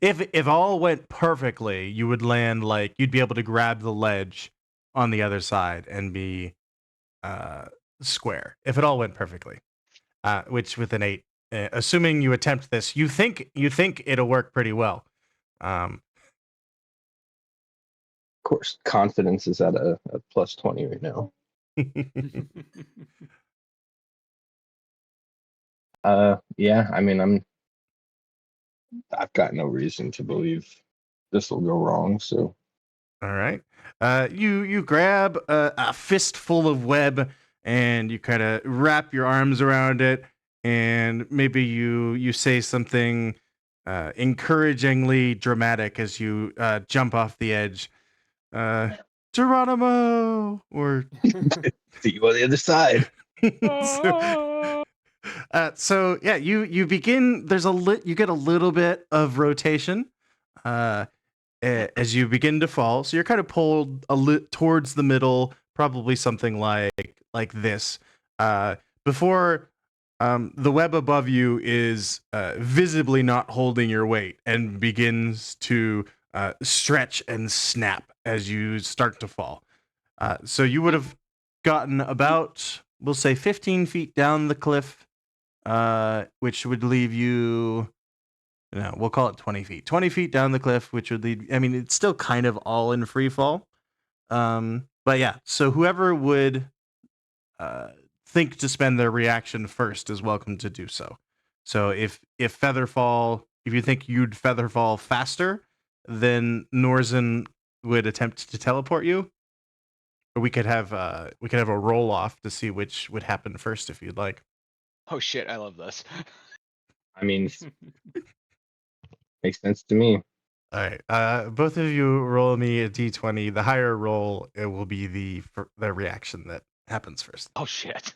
If all went perfectly, you would land like you'd be able to grab the ledge on the other side and be uh, square. If it all went perfectly, which with an 8, assuming you attempt this, you think it'll work pretty well. Um, Of course, confidence is at a plus 20 right now. Yeah, I mean, I've got no reason to believe this will go wrong. So All right. You grab a fistful of web and you kind of wrap your arms around it, and maybe you say something encouragingly dramatic as you jump off the edge. Uh, Geronimo, or see you on the other side. so, so yeah, you begin. You get a little bit of rotation. Uh, as you begin to fall. So you're kind of pulled towards the middle, probably something like this. Before the web above you is visibly not holding your weight and begins to stretch and snap as you start to fall. So you would have gotten about, we'll say, 15 feet down the cliff, which would leave you, no, we'll call it 20 feet. 20 feet down the cliff, which would lead, I mean, it's still kind of all in free fall. But yeah, so whoever would uh, think to spend their reaction first is welcome to do so. So if Featherfall, if you think you'd Featherfall faster, then Norzen would attempt to teleport you. Or we could have a roll off to see which would happen first if you'd like. Oh shit, I love this. I mean, makes sense to me. All right. Both of you roll me a d20. The higher roll, it will be the reaction that happens first. Oh shit.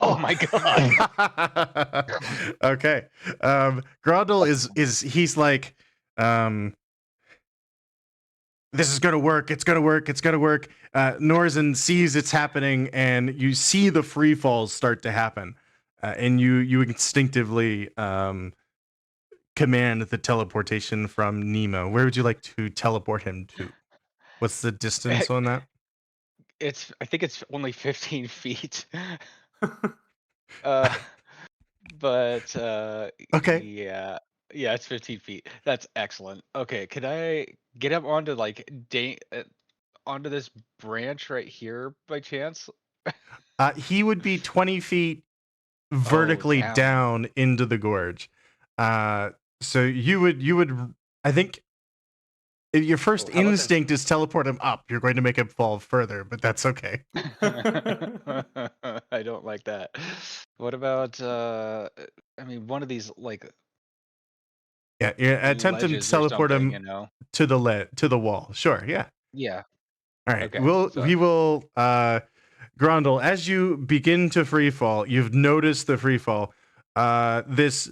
Oh my god. Okay. Grundle is he's like, this is gonna work. It's gonna work. It's gonna work. Norzen sees it's happening, and you see the free falls start to happen, and you instinctively command the teleportation from Nemo. Where would you like to teleport him to? What's the distance on that? I think it's only 15 feet. Uh but Okay. yeah. Yeah, it's 15 feet. That's excellent. Okay, could I get up onto like onto this branch right here by chance? He would be 20 feet Oh, vertically down. down into the gorge. So you would I think If your first How about this? instinct is teleport him up, you're going to make him fall further, but that's okay. I don't like that. What about I mean, one of these like Yeah, you're attempting to ledges or teleport something, him to the wall. Sure, yeah. Yeah. All right. Okay. We will Grundle, as you begin to free fall, you've noticed the free fall. This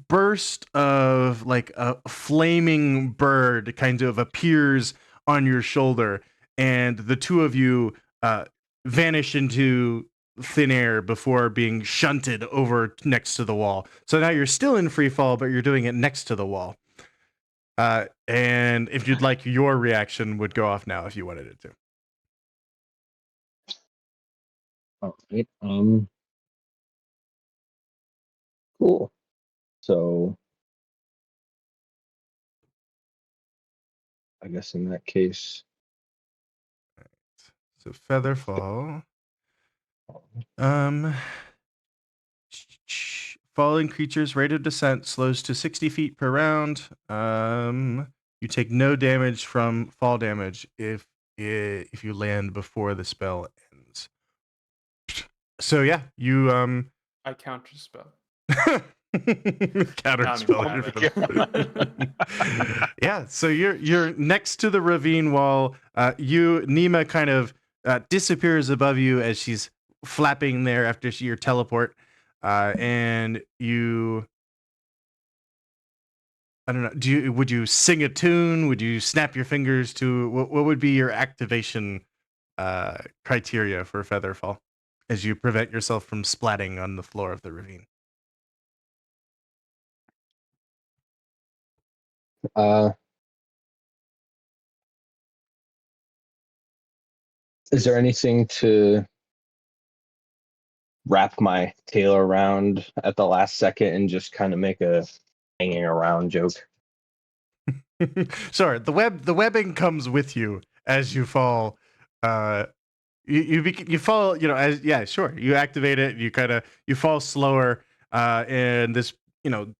burst of like a flaming bird kind of appears on your shoulder, and the two of you vanish into thin air before being shunted over next to the wall. So now you're still in free fall, but you're doing it next to the wall. And if you'd like, your reaction would go off now if you wanted it to. All right. Cool. So I guess in that case, So feather fall. Falling creatures' rate of descent slows to 60 feet per round. You take no damage from fall damage if you land before the spell ends. So yeah, you I counter spell. counter Not spell. even Yeah, so you're next to the ravine wall. Nima kind of disappears above you as she's flapping there after your teleport, and you. I don't know. Would you sing a tune? Would you snap your fingers to what would be your activation criteria for Featherfall as you prevent yourself from splatting on the floor of the ravine? Is there anything to wrap my tail around at the last second and just kind of make a hanging around joke? Sure. The webbing comes with you as you fall. You fall. Sure. You activate it. You fall slower. And this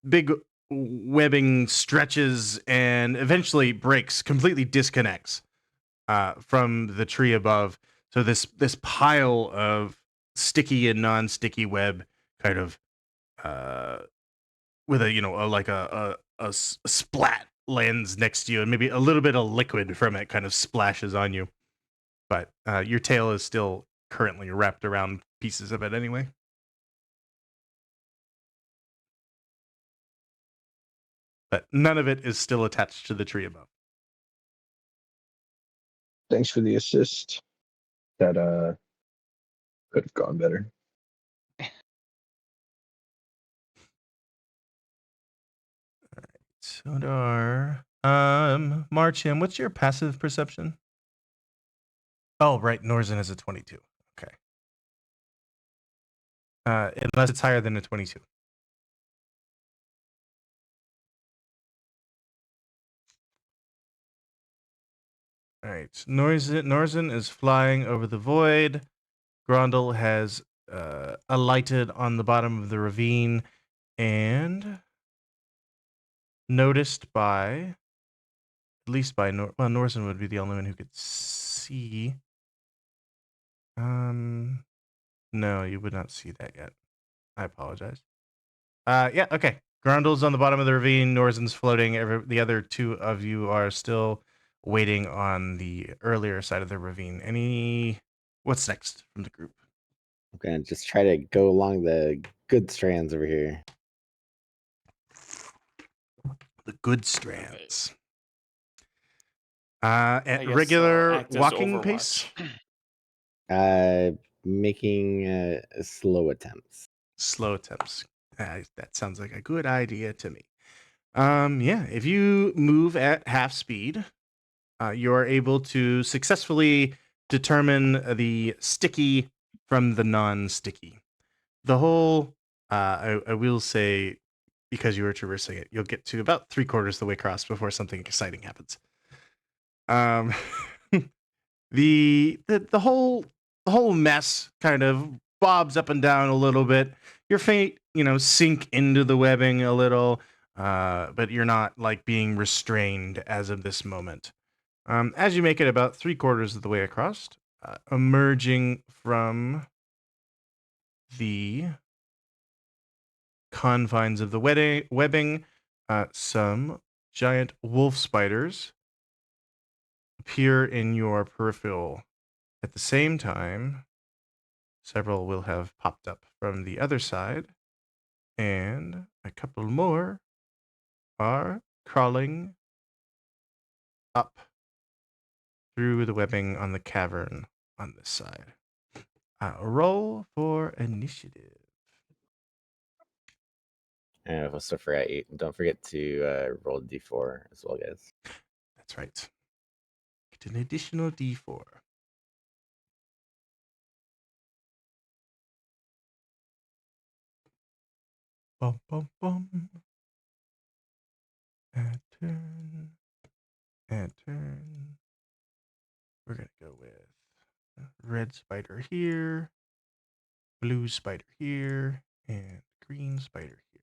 big webbing stretches and eventually breaks, completely disconnects from the tree above. So this pile of sticky and non-sticky web kind of with a splat lands next to you, and maybe a little bit of liquid from it kind of splashes on you. But your tail is still currently wrapped around pieces of it anyway. But none of it is still attached to the tree above. Thanks for the assist. That could have gone better. Sodar. Marchim, what's your passive perception? Oh, right. Norzen is a 22. Okay. Unless it's higher than a 22. All right. Norzen is flying over the void. Grundle has alighted on the bottom of the ravine and noticed by, at least by Norzen would be the only one who could see. No, you would not see that yet. I apologize. Yeah, okay. Grundle's on the bottom of the ravine. Norzen's floating. The other two of you are still waiting on the earlier side of the ravine. What's next from the group? I'm gonna just try to go along the good strands over here. The good strands. I At guess, regular act as walking Overwatch. pace? Making slow attempts. Slow attempts. That sounds like a good idea to me. Yeah, if you move at half speed, you are able to successfully determine the sticky from the non-sticky. The whole, I will say, because you were traversing it, you'll get to about 3/4 of the way across before something exciting happens. The whole mess kind of bobs up and down a little bit. Your feet, sink into the webbing a little. but you're not like being restrained as of this moment. As you make it about 3/4 of the way across, emerging from the confines of the webbing, some giant wolf spiders appear in your peripheral. At the same time, several will have popped up from the other side, and a couple more are crawling up through the webbing on the cavern on this side. Roll for initiative. And I also forgot, don't forget to roll d4 as well, guys. That's right. Get an additional d4. Bum, bum, bum. Add turn. Add turn. We're going to go with red spider here, blue spider here, and green spider here.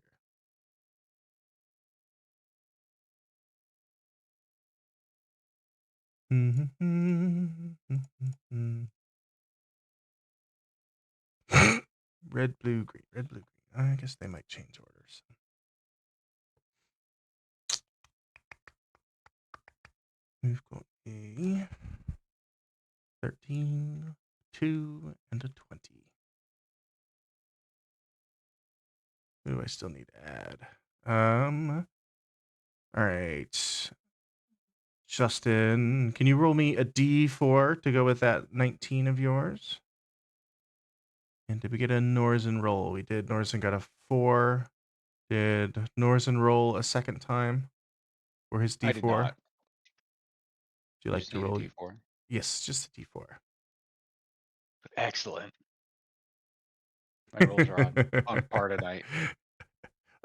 Red, blue, green. Red, blue, green. I guess they might change orders. We've got a 13, 2, and a 20. Who do I still need to add? All right. Justin, can you roll me a d4 to go with that 19 of yours? And did we get a Norzen roll? We did. Norzen got a 4. Did Norzen roll a second time for his d4? I did not. Do you I like just to need a roll? D4. Yes, just a d4. Excellent. My rolls are on par tonight.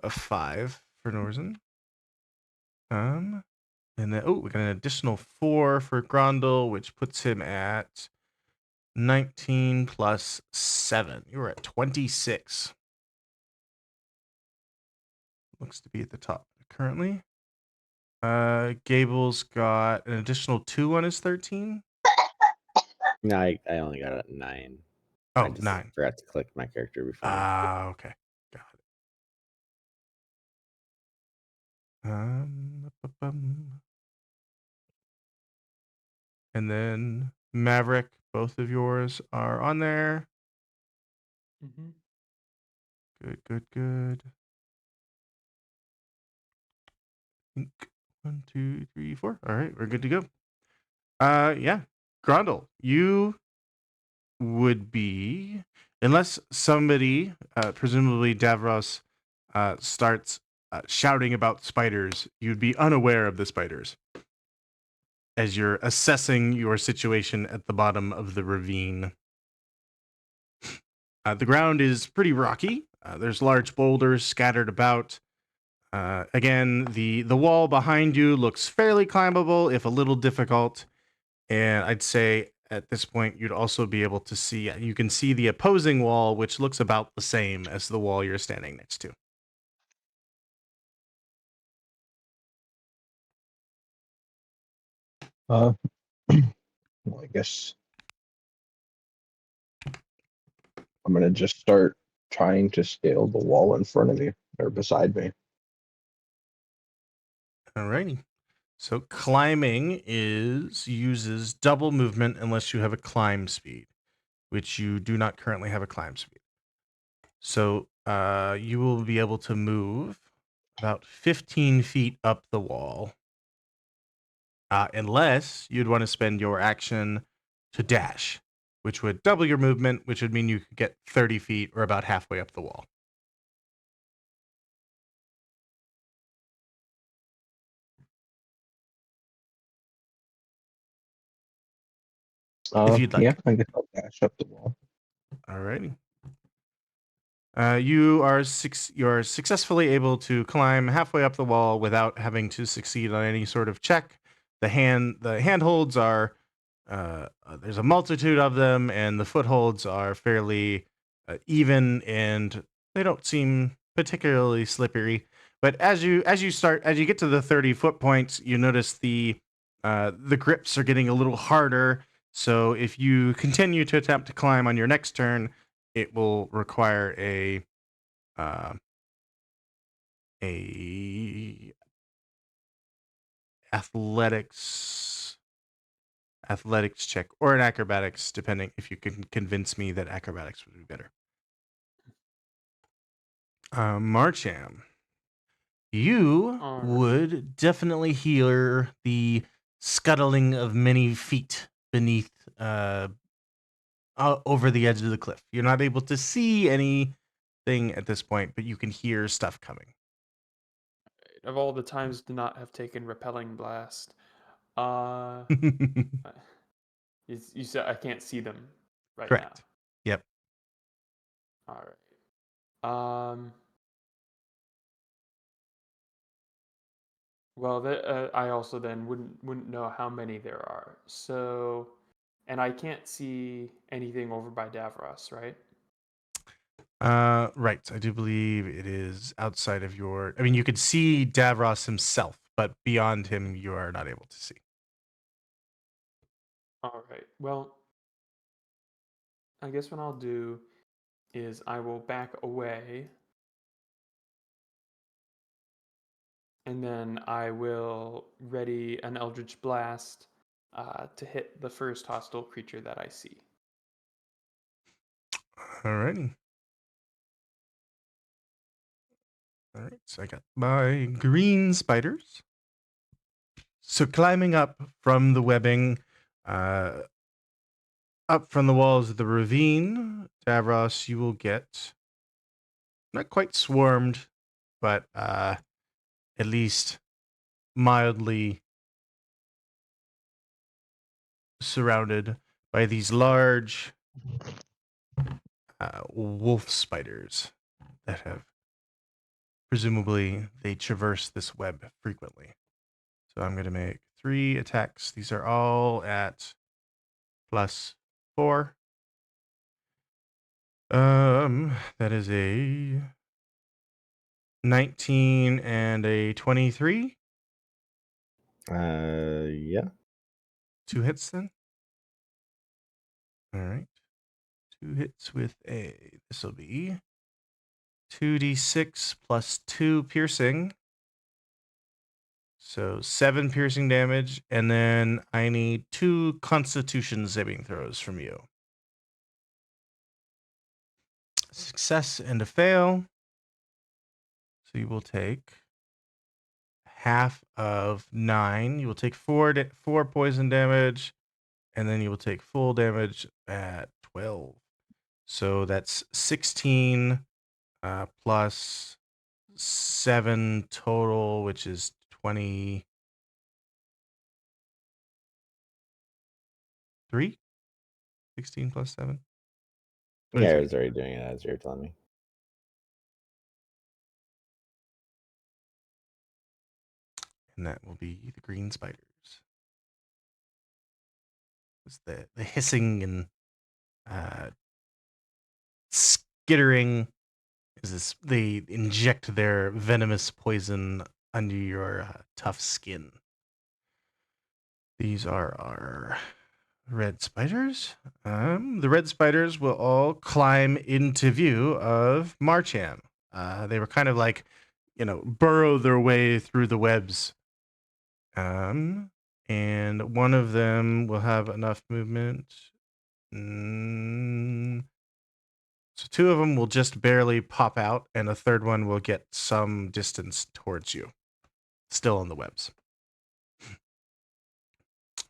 A 5 for Norzen. And then we got an additional 4 for Grondel, which puts him at 19 plus 7. You were at 26. Looks to be at the top currently. Gable's got an additional 2 on his 13. No, I only got a 9. Oh, I just 9. forgot to click my character before. Okay. Got it. And then Maverick, both of yours are on there. Mm-hmm. Good. Think 1, 2, 3, 4. All right, we're good to go. Yeah. Grondel, you would be, unless somebody, presumably Davros, starts shouting about spiders, you'd be unaware of the spiders as you're assessing your situation at the bottom of the ravine. The ground is pretty rocky. There's large boulders scattered about. Again, the wall behind you looks fairly climbable, if a little difficult. And I'd say at this point, you'd also be able to see, you can see the opposing wall, which looks about the same as the wall you're standing next to. Well, I guess I'm gonna just start trying to scale the wall in front of me or beside me. Alrighty. So climbing uses double movement unless you have a climb speed, which you do not currently have a climb speed. So you will be able to move about 15 feet up the wall, unless you'd want to spend your action to dash, which would double your movement, which would mean you could get 30 feet or about halfway up the wall. If you'd like. Yeah, I guess I'll dash up the wall. Alrighty. You're successfully able to climb halfway up the wall without having to succeed on any sort of check. The handholds are there's a multitude of them, and the footholds are fairly even, and they don't seem particularly slippery. But as you get to the 30-foot points, you notice the grips are getting a little harder. So if you continue to attempt to climb on your next turn, it will require a athletics check or an acrobatics, depending if you can convince me that acrobatics would be better. Marcham, you All right. would definitely hear the scuttling of many feet beneath over the edge of the cliff. You're not able to see anything at this point, but you can hear stuff coming. Of all the times to not have taken repelling blast, uh, you said I can't see them right Correct. Yep. now. All right. Well, I also then wouldn't know how many there are. So, and I can't see anything over by Davros, right? Right. I do believe it is outside of your. I mean, you could see Davros himself, but beyond him, you are not able to see. All right. Well, I guess what I'll do is I will back away, and then I will ready an Eldritch Blast to hit the first hostile creature that I see. Alrighty. All right. So I got my green spiders. So climbing up from the webbing, up from the walls of the ravine, Davros, you will get not quite swarmed, but at least mildly surrounded by these large wolf spiders that have presumably they traverse this web frequently. So I'm going to make 3 attacks. These are all at +4. That is a 19 and a 23. Yeah. 2 hits then. All right. 2 hits with a. This will be 2d6 plus 2 piercing. So 7 piercing damage, and then I need 2 Constitution saving throws from you. Success and a fail. So you will take half of 9. You will take 4 poison damage, and then you will take full damage at 12. So that's 16 plus 7 total, which is 23. 16 plus 7. Yeah, I 23. was already doing it as you were telling me. And that will be the green spiders. It's the hissing and skittering is this. They inject their venomous poison under your tough skin. These are our red spiders. The red spiders will all climb into view of Marcham. They were kind of like, burrow their way through the webs. And one of them will have enough movement. So 2 of them will just barely pop out, and a third one will get some distance towards you, still on the webs.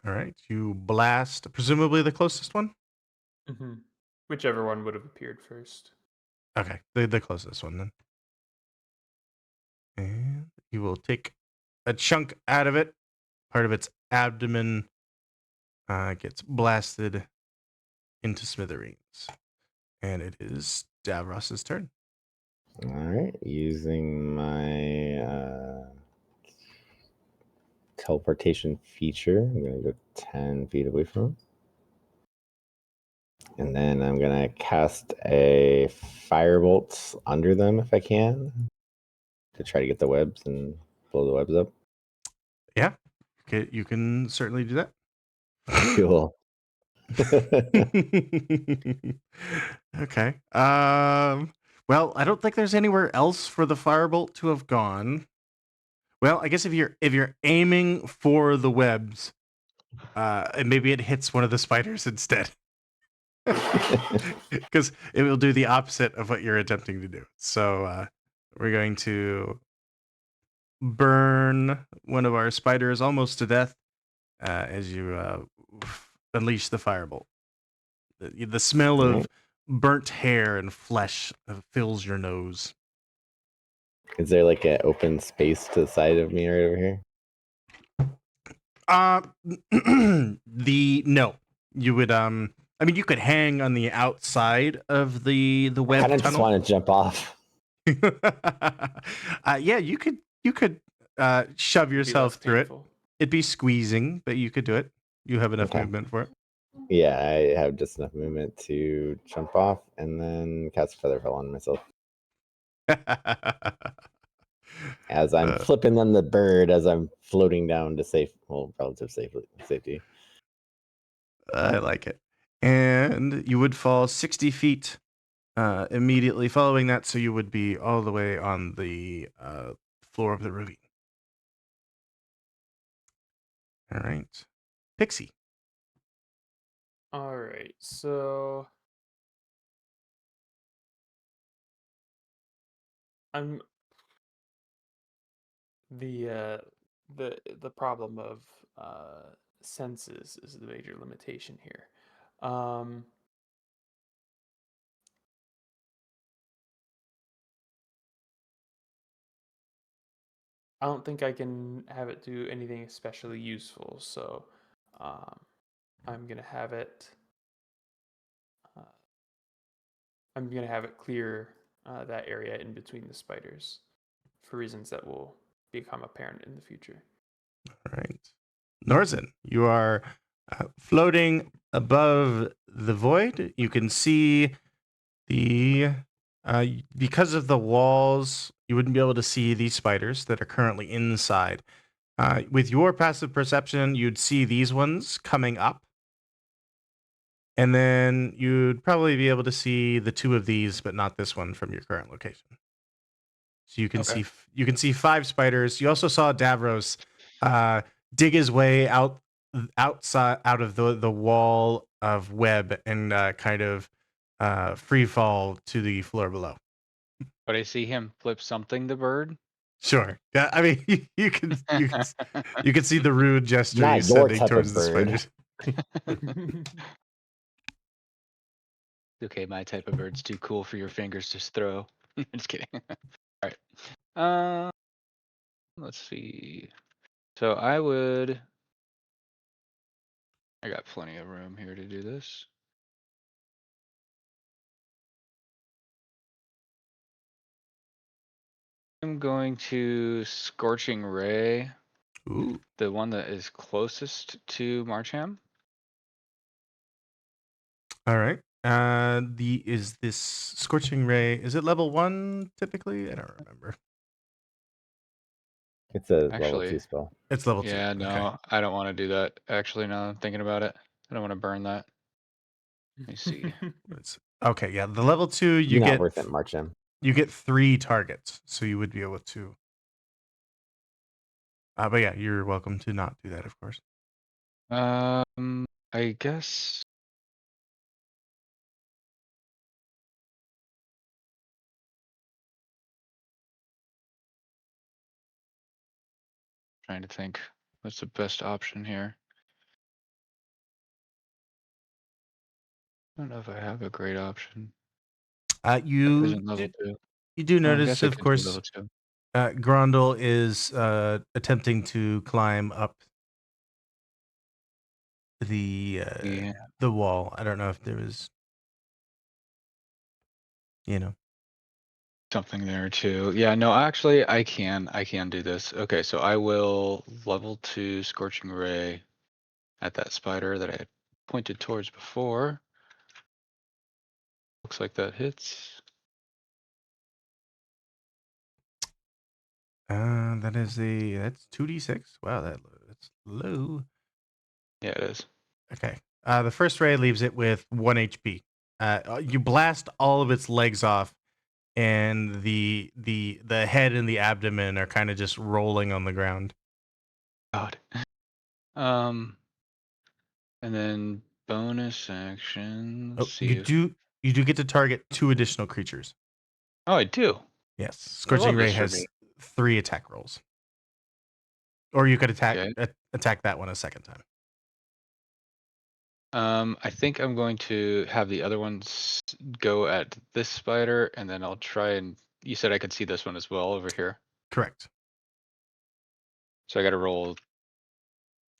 All right, you blast, presumably the closest one? Mm-hmm. Whichever one would have appeared first. Okay, the closest one then. And you will take a chunk out of it. Part of its abdomen gets blasted into smithereens. And it is Davros's turn. All right, using my teleportation feature, I'm going to go 10 feet away from him. And then I'm going to cast a firebolt under them if I can. to try to get the webs and blow the webs up? Yeah, you can certainly do that. Cool. Okay. Well, I don't think there's anywhere else for the firebolt to have gone. Well, I guess if you're aiming for the webs, and maybe it hits one of the spiders instead, because it will do the opposite of what you're attempting to do. So we're going to burn one of our spiders almost to death as you unleash the firebolt. The smell of burnt hair and flesh fills your nose. Is there like an open space to the side of me right over here? No, you would I mean, you could hang on the outside of the I web kind of just tunnel. want to jump off. Yeah, you could shove Be yourself less through it. painful. It'd be squeezing, but you could do it. You have enough Okay. movement for Yeah, I have just enough movement to jump off and then cast Featherfall on myself it. as I'm flipping on the bird as I'm floating down to relative safety. I like it. And you would fall 60 feet immediately following that, so you would be all the way on the floor of the ravine. All right. Pixie. All right, so I'm the problem of senses is the major limitation here. I don't think I can have it do anything especially useful, so I'm gonna have it. I'm gonna have it clear that area in between the spiders, for reasons that will become apparent in the future. All right. Norzen, you are floating above the void. You can see the because of the walls, you wouldn't be able to see these spiders that are currently inside. With your passive perception, you'd see these ones coming up, and then you'd probably be able to see the two of these, but not this one from your current location. So you can see 5 spiders. You also saw Davros dig his way out of the wall of web and kind of free fall to the floor below. But I see him flip something the bird. Sure. Yeah, I mean, you can see the rude gesture Not he's your sending type towards of the bird. spiders. Okay, my type of bird's too cool for your fingers to throw. Just kidding. All right. Let's see. So I got plenty of room here to do this. I'm going to Scorching Ray, Ooh. the one that is closest to Marcham. All right. Is this Scorching Ray? Is it level 1 typically? I don't remember. It's a level Actually, 2 spell. It's level 2. Yeah, Okay. no, I don't want to do that. Actually, now I'm thinking about it. I don't want to burn that. Let me see. Okay, yeah. The level 2 you Not get worth it, Marcham. you get 3 targets, so you would be able to. But yeah, you're welcome to not do that, of course. I guess. Trying to think, what's the best option here? I don't know if I have a great option. You Isn't level 2. do Well, I notice, guess I of could do course, level 2. Grundle is attempting to climb up Yeah. the wall. I don't know if there was, Something there too. Yeah, no, actually I can do this. Okay, so I will level 2 Scorching Ray at that spider that I had pointed towards before. Looks like that hits. That's 2d6. Wow, that's low. Yeah, it is. Okay. The first ray leaves it with 1 HP. You blast all of its legs off, and the head and the abdomen are kind of just rolling on the ground. God. And then bonus action. Let's Oh, see if. you do get to target 2 additional creatures. Oh, I do. Yes, I Scorching love Ray this for me. has 3 attack rolls, or you could Okay. attack that one a second time. I think I'm going to have the other ones go at this spider, and then I'll try and. You said I could see this one as well over here, Correct. so I got to roll.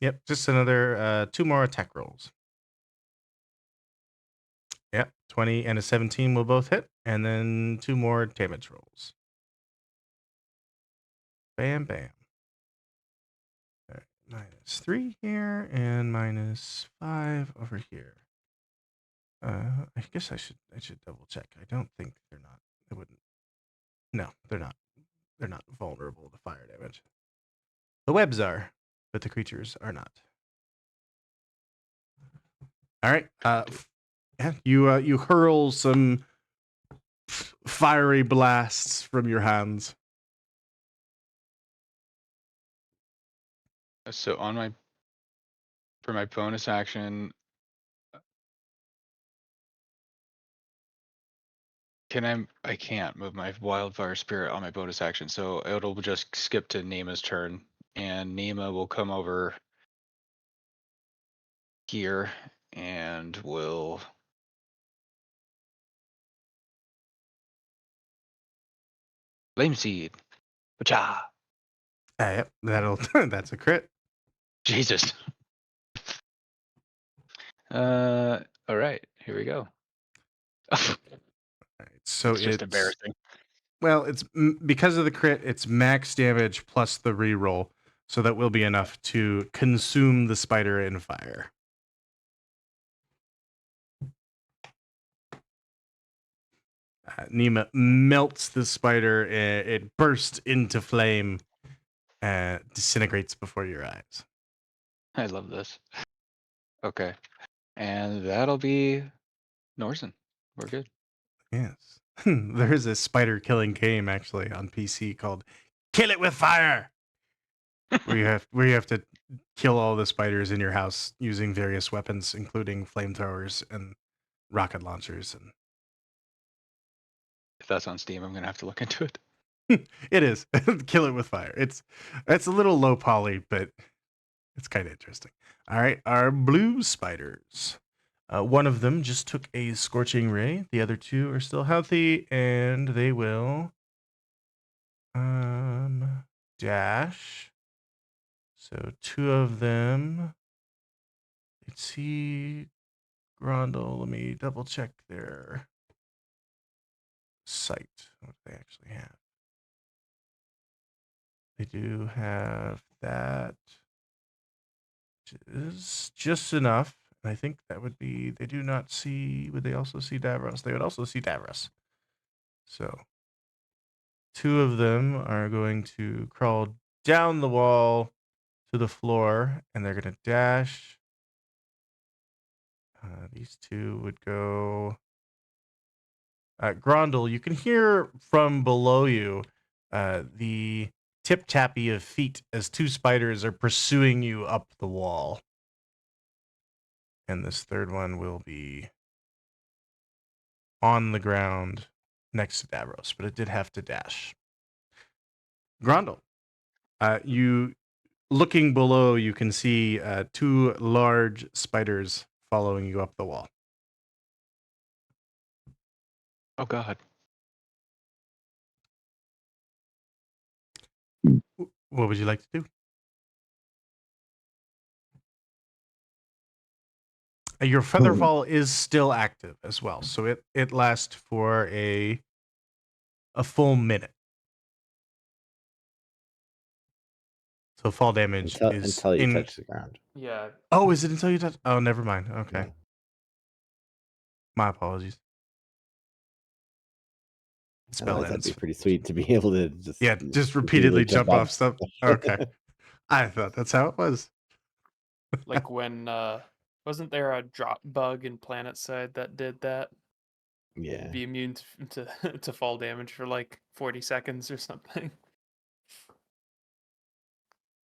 Yep, just another 2 more attack rolls. Yep, 20 and a 17 will both hit, and then 2 more damage rolls. Bam, bam. All right, -3 here and -5 over here. I guess I should double check. I don't think they're not. They wouldn't. No, they're not. They're not vulnerable to fire damage. The webs are, but the creatures are not. All right. Yeah, you hurl some fiery blasts from your hands. So for my bonus action, I can't move my wildfire spirit on my bonus action, so it'll just skip to Nema's turn, and Nema will come over here and will flame seed. Pacha! Yep, that'll that's a crit. Jesus. All right, here we go. All right, so It's just embarrassing. Well, it's because of the crit. It's max damage plus the reroll, so that will be enough to consume the spider in fire. Nema melts the spider. It bursts into flame, disintegrates before your eyes. I love this. Okay, and that'll be Norsen. We're good. Yes. There is a spider killing game actually on PC called Kill It With Fire, where you have to kill all the spiders in your house using various weapons, including flamethrowers and rocket launchers. And If that's on Steam, I'm gonna have to look into it. it is Kill It With Fire. It's a little low poly, but it's kind of interesting. All right, our blue spiders. One of them just took a scorching ray. The other 2 are still healthy, and they will dash. So 2 of them. Let's see, Grondel. Let me double check their site. What they actually have. They do have that, which is just enough. And I think that would be. They do not see. Would they also see Davros? They would also see Davros. So 2 of them are going to crawl down the wall to the floor, and they're going to dash. These 2 would go. Grondel, you can hear from below you the tip tappy of feet as 2 spiders are pursuing you up the wall. And this third one will be on the ground next to Davros, but it did have to dash. Grondel, you looking below, you can see 2 large spiders following you up the wall. Oh God. What would you like to do? Your Featherfall is still active as well, so it lasts for a full minute. So fall damage is until you touch the ground. Yeah. Oh, is it until you touch? Oh, never mind. Okay, Yeah. my apologies. spell Otherwise, that'd be ends. pretty sweet to be able to just repeatedly jump off stuff. stuff. Okay. I thought that's how it was. Like when wasn't there a drop bug in PlanetSide that did that? Yeah. Be immune to to fall damage for like 40 seconds or something.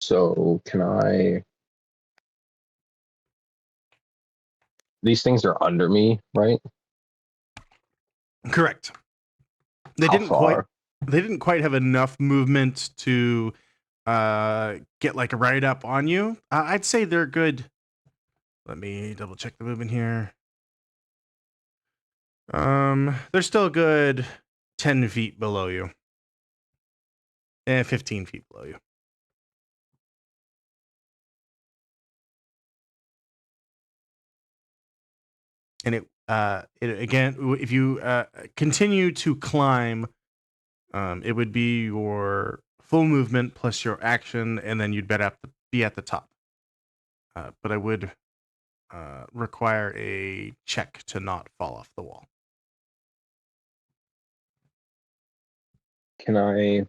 So can I? These things are under me, right? Correct. They How far? didn't quite have enough movement to get like right up on you. I'd say they're good. Let me double check the movement here. They're still a good 10 feet below you. 15 feet below you. And it again, if you continue to climb, it would be your full movement plus your action, and then you'd be at the top. But I would require a check to not fall off the wall. Can I?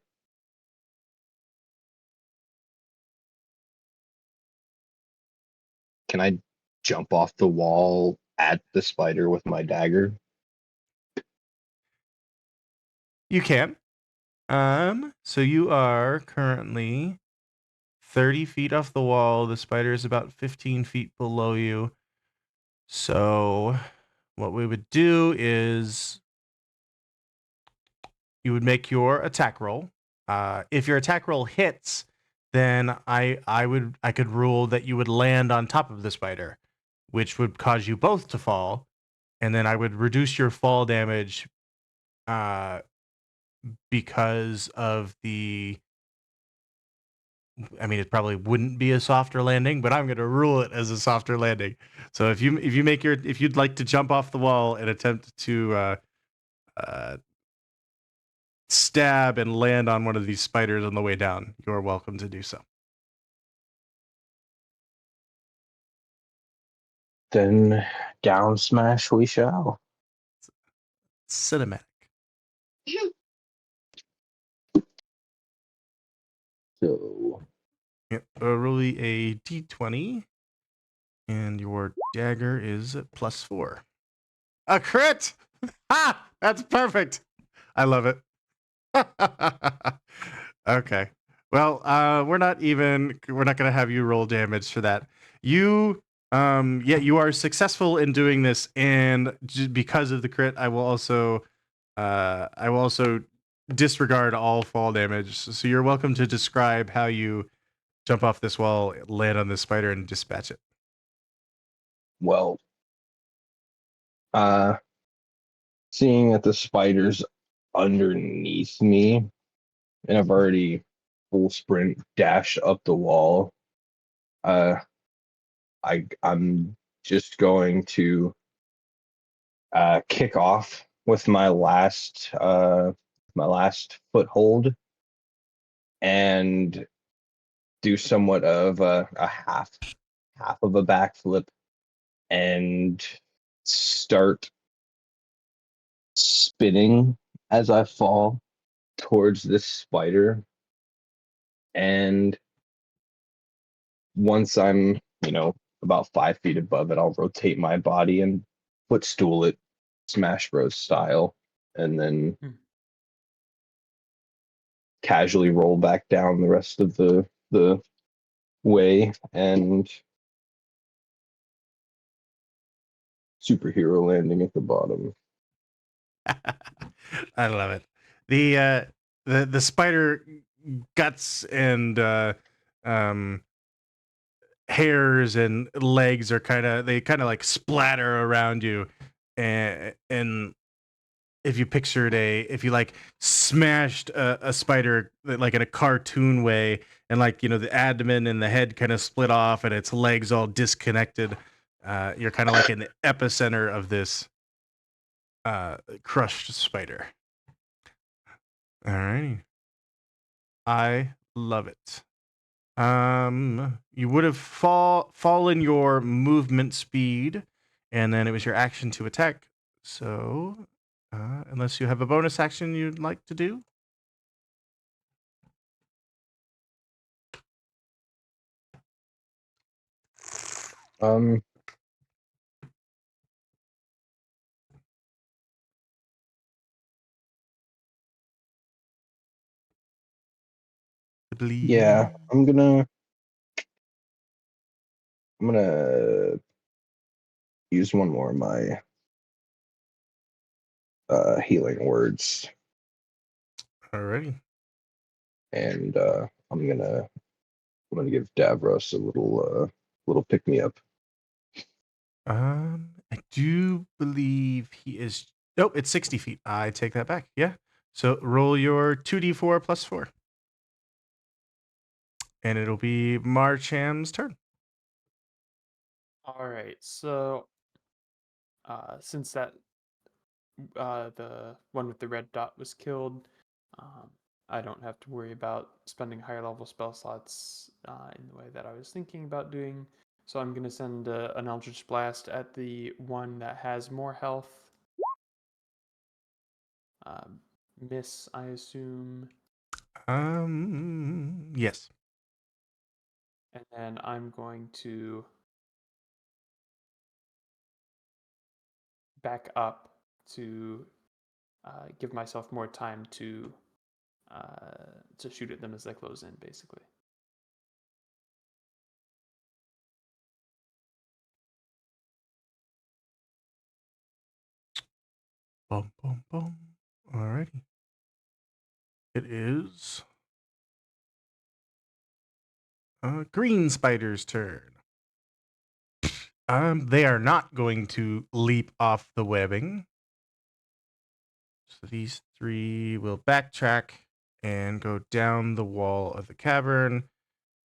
Can I jump off the wall at the spider with my dagger? You can. So you are currently 30 feet off the wall. The spider is about 15 feet below you. So what we would do is you would make your attack roll. If your attack roll hits, then I could rule that you would land on top of the spider, which would cause you both to fall, and then I would reduce your fall damage because of the. I mean, it probably wouldn't be a softer landing, but I'm going to rule it as a softer landing. So if you'd like to jump off the wall and attempt to stab and land on one of these spiders on the way down, you're welcome to do so. Then down smash we shall. Cinematic. So Yep. Roll a d20, and your dagger is +4. A crit! Ha! That's perfect. I love it. Okay. Well, we're not going to have you roll damage for that. You you are successful in doing this, and because of the crit, I will also disregard all fall damage. So you're welcome to describe how you jump off this wall, land on this spider, and dispatch it. well, seeing that the spider's underneath me, and I've already full sprint dash up the wall. I'm just going to kick off with my last foothold and do somewhat of a half of a backflip and start spinning as I fall towards this spider. And once I'm, about 5 feet above it, I'll rotate my body and footstool it, Smash Bros. Style, and then casually roll back down the rest of the way and superhero landing at the bottom. I love it. The spider guts and hairs and legs are kind of like splatter around you, and if you like smashed a spider like in a cartoon way, and like the abdomen and the head kind of split off and its legs all disconnected, you're kind of like in the epicenter of this crushed spider. All right, I love it. You would have fallen your movement speed, and then it was your action to attack. So Unless you have a bonus action you'd like to do. Um, I believe. yeah, I'm gonna use one more of my healing words, Alrighty. and I'm gonna give Davros a little pick me up. I do believe he is. Nope, it's 60 feet. I take that back. Yeah. So roll your 2d4 plus 4. And it'll be Marcham's turn. All right. So, since that the one with the red dot was killed, um, I don't have to worry about spending higher level spell slots in the way that I was thinking about doing. So I'm going to send an Eldritch Blast at the one that has more health. Miss, I assume. Yes. And then I'm going to back up to give myself more time to shoot at them as they close in, basically. Boom, boom, boom. Alrighty. It is Green Spider's turn. They are not going to leap off the webbing. So these three will backtrack and go down the wall of the cavern,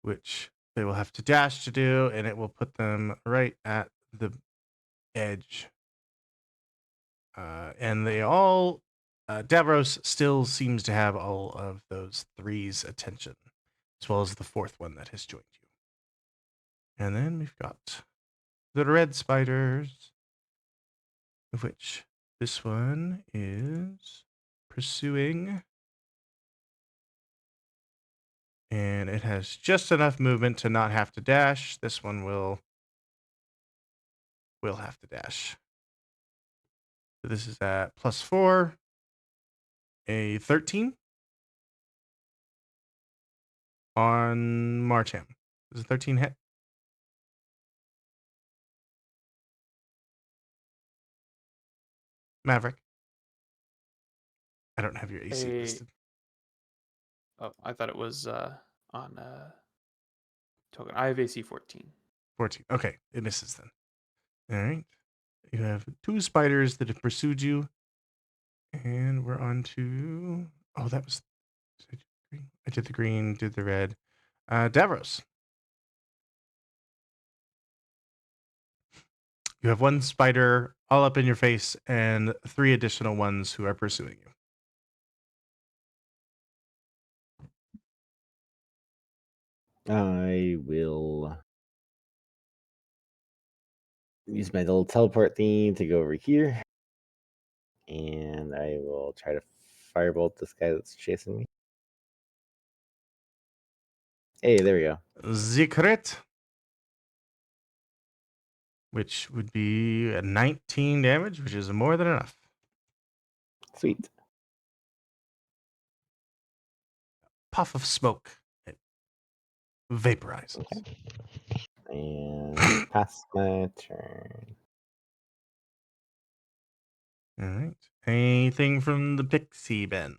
which they will have to dash to do, and it will put them right at the edge. And they all, Davros still seems to have all of those three's attention, as well as the fourth one that has joined you. And then we've got the red spiders, of which this one is pursuing. And it has just enough movement to not have to dash. This one will have to dash. So this is at +4, a 13 on Marcham. Does a 13 hit? Maverick. I don't have your AC listed. Oh, I thought it was on token. I have AC 14. 14. Okay, it misses then. All right. You have two spiders that have pursued you. And we're on to. Oh, that was. Did I do the green? I did the green, did the red. Davros. You have one spider all up in your face and three additional ones who are pursuing you. I will use my little teleport thing to go over here. And I will try to firebolt this guy that's chasing me. Hey, there we go. Zikret, which would be a 19 damage, which is more than enough. Sweet. Puff of smoke. It vaporizes. Okay. And pass my turn. All right. Anything from the pixie bin?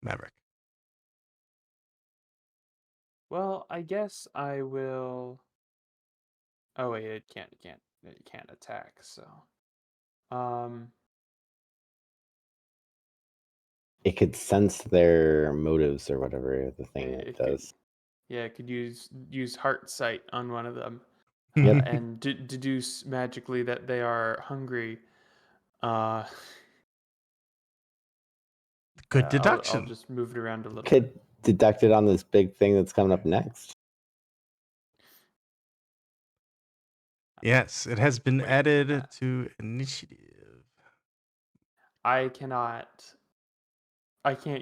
Maverick. Well, I guess I will. Oh wait, it can't attack. So, It could sense their motives or whatever the thing it does. it could use heart sight on one of them, Yep. and deduce magically that they are hungry. Good I'll deduction. just move it around a little bit. Could deduct it on this big thing that's coming up next. Yes, it has been Wait, added to initiative. I can't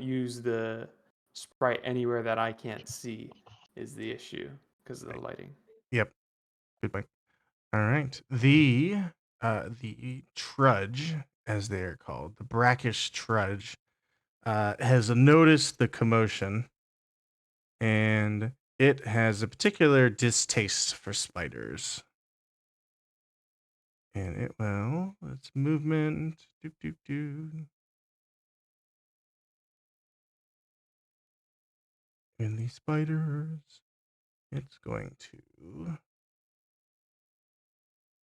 use the sprite anywhere that I can't see is the issue because of the lighting. Yep. Good point. All right. The trudge, as they are called, the brackish trudge, has noticed the commotion, and it has a particular distaste for spiders. And it will. Its movement. Doop doop doo. And the spiders. It's going to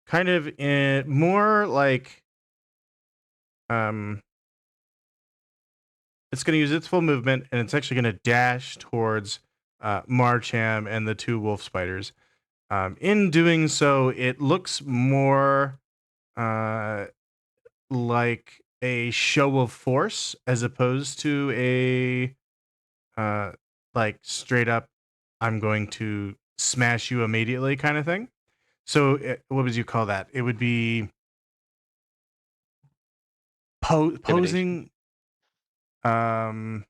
kind of more like it's going to use its full movement, and it's actually going to dash towards Marcham and the two wolf spiders. In doing so, it looks more like a show of force as opposed to a like straight up, I'm going to smash you immediately kind of thing. So, what would you call that? It would be posing. There's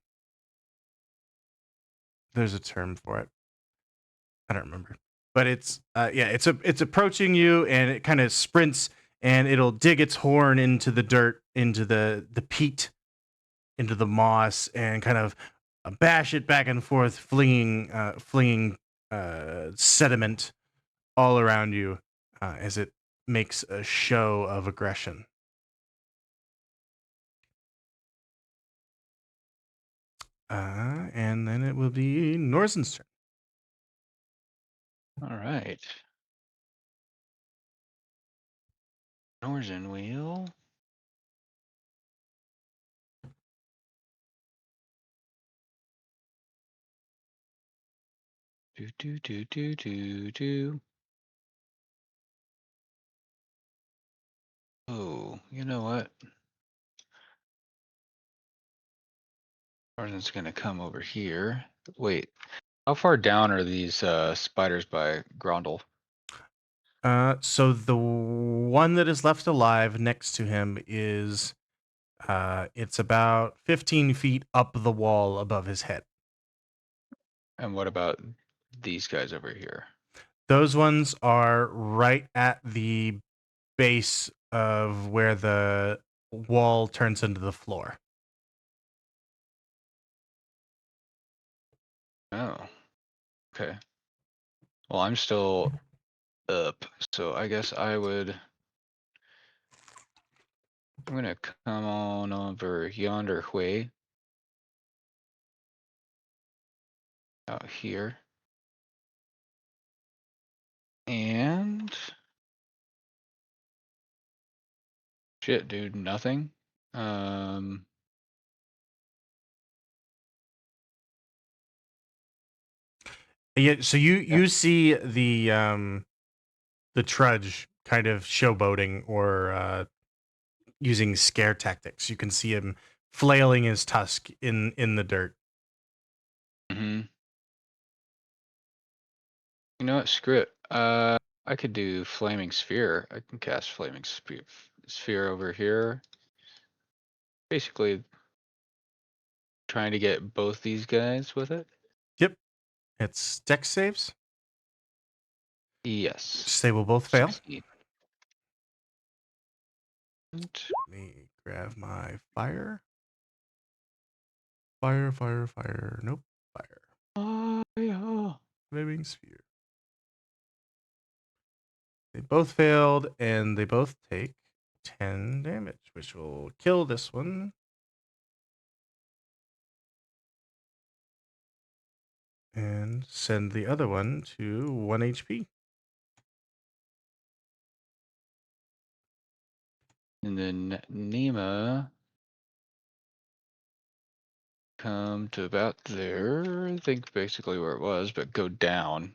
a term for it. I don't remember, but it's it's approaching you, and it kind of sprints, and it'll dig its horn into the dirt, into the peat, into the moss, and kind of bash it back and forth, flinging sediment all around you as it makes a show of aggression. And then it will be Norzen's turn. All right. Norzen wheel. Do. Oh, you know what? Norzen's gonna come over here. Wait, how far down are these spiders by Grondel? So the one that is left alive next to him is it's about 15 feet up the wall above his head. And what about these guys over here? Those ones are right at the base of where the wall turns into the floor. Oh, okay. Well, I'm still up, so I guess I'm gonna come on over yonder way. Out here. And shit, dude, nothing. Yeah, so you see the trudge kind of showboating or using scare tactics. You can see him flailing his tusk in the dirt. You know what? Screw it. I could do flaming sphere. I can cast flaming sphere over here. Basically, trying to get both these guys with it. Yep. It's dex saves. Yes. They will both fail. 16. Let me grab my fire. Fire. Nope. Fire. Yeah. Flaming sphere. They both failed, and they both take 10 damage, which will kill this one. And send the other one to 1 HP. And then Nema come to about there. I think basically where it was, but go down.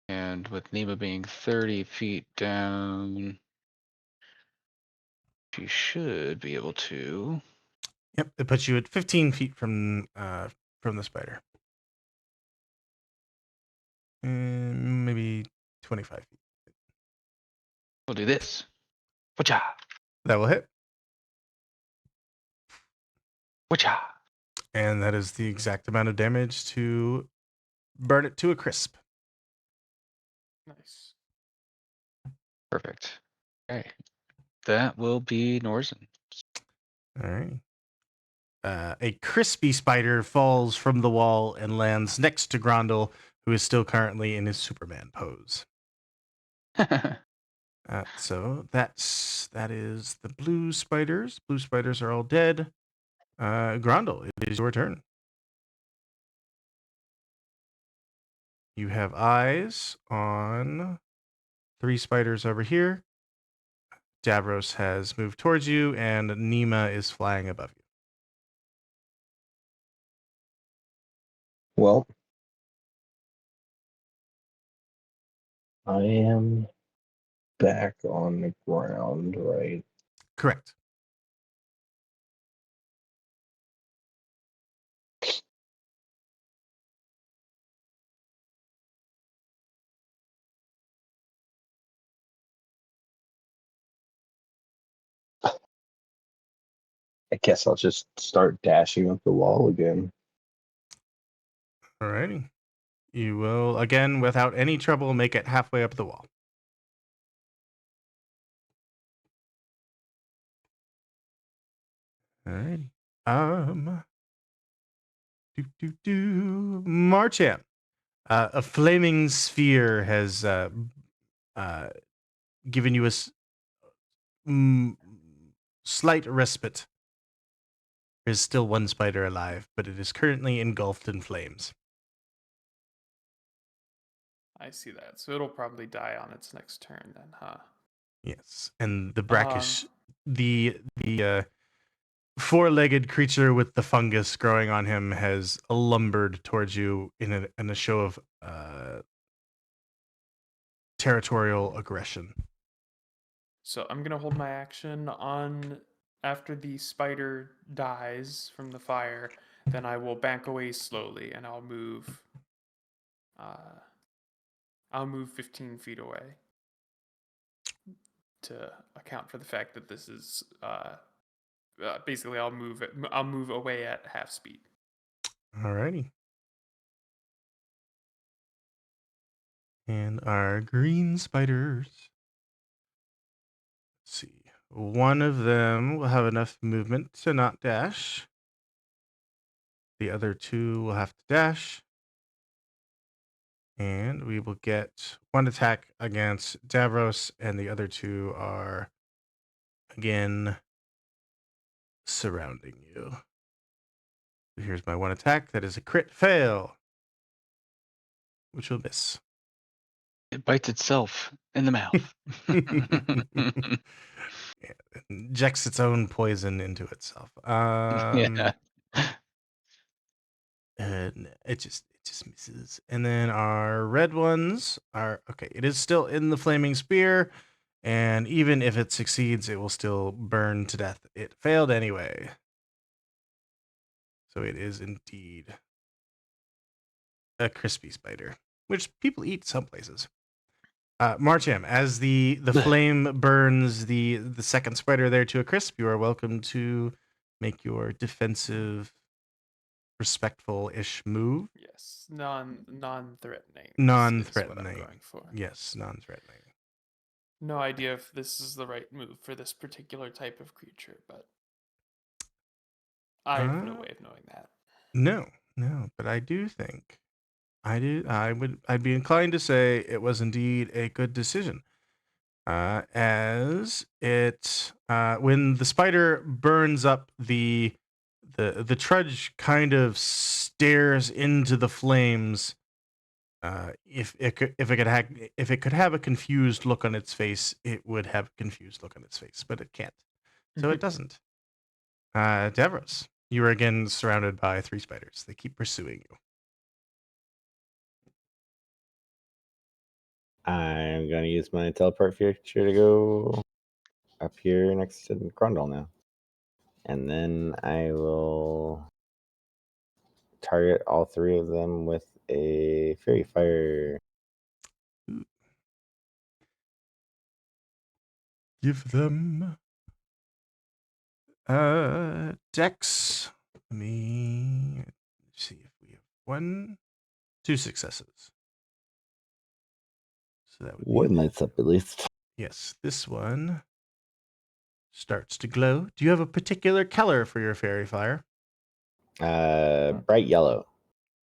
And with Nema being 30 feet down, she should be able to. Yep, it puts you at 15 feet from the spider. And maybe 25 feet. We'll do this. Wacha, That will hit. wacha. And that is the exact amount of damage to burn it to a crisp. Nice. Perfect. Okay. That will be Norzen. All right. A crispy spider falls from the wall and lands next to Grondel, who is still currently in his Superman pose. So that is the blue spiders. Blue spiders are all dead. Grondel, it is your turn. You have eyes on 3 spiders over here. Davros has moved towards you, and Nima is flying above you. Well, I am back on the ground, right? Correct. I guess I'll just start dashing up the wall again. Alrighty. You will, again, without any trouble, make it halfway up the wall. Alrighty. Marcham. A flaming sphere has given you a slight respite. There is still one spider alive, but it is currently engulfed in flames. I see that. So it'll probably die on its next turn then, huh? Yes, and the brackish, the four-legged creature with the fungus growing on him has lumbered towards you in a show of territorial aggression. So I'm gonna hold my action on after the spider dies from the fire. Then I will back away slowly, and I'll move. I'll move 15 feet away to account for the fact that this is basically I'll move away at half speed. Alrighty. And our green spiders. Let's see. One of them will have enough movement to not dash. The other 2 will have to dash. And we will get 1 attack against Davros, and the other 2 are, again, surrounding you. Here's my 1 attack. That is a crit fail, which will miss. It bites itself in the mouth. It injects its own poison into itself. Yeah. And it just misses. And then our red ones are okay. It is still in the flaming spear, and even if it succeeds, it will still burn to death. It failed anyway. So it is indeed a crispy spider, which people eat some places. Marcham, as the flame burns the second spider there to a crisp, you are welcome to make your defensive, respectful-ish move. Yes, non-threatening. Non-threatening. Is what I'm going for. Yes, non-threatening. No idea if this is the right move for this particular type of creature, but I have no way of knowing that. No, but I do think I'd be inclined to say it was indeed a good decision. As it when the spider burns up, the trudge kind of stares into the flames. If it could have a confused look on its face, it would have a confused look on its face, but it can't. So it doesn't. Davros, you are again surrounded by 3 spiders. They keep pursuing you. I'm going to use my teleport feature to go up here next to Grundle now. And then I will target all 3 of them with a Fairy Fire. give them Dex. Let me see if we have 2 successes. So that would be One lights up at least. yes. This one starts to glow. Do you have a particular color for your fairy fire? Bright yellow.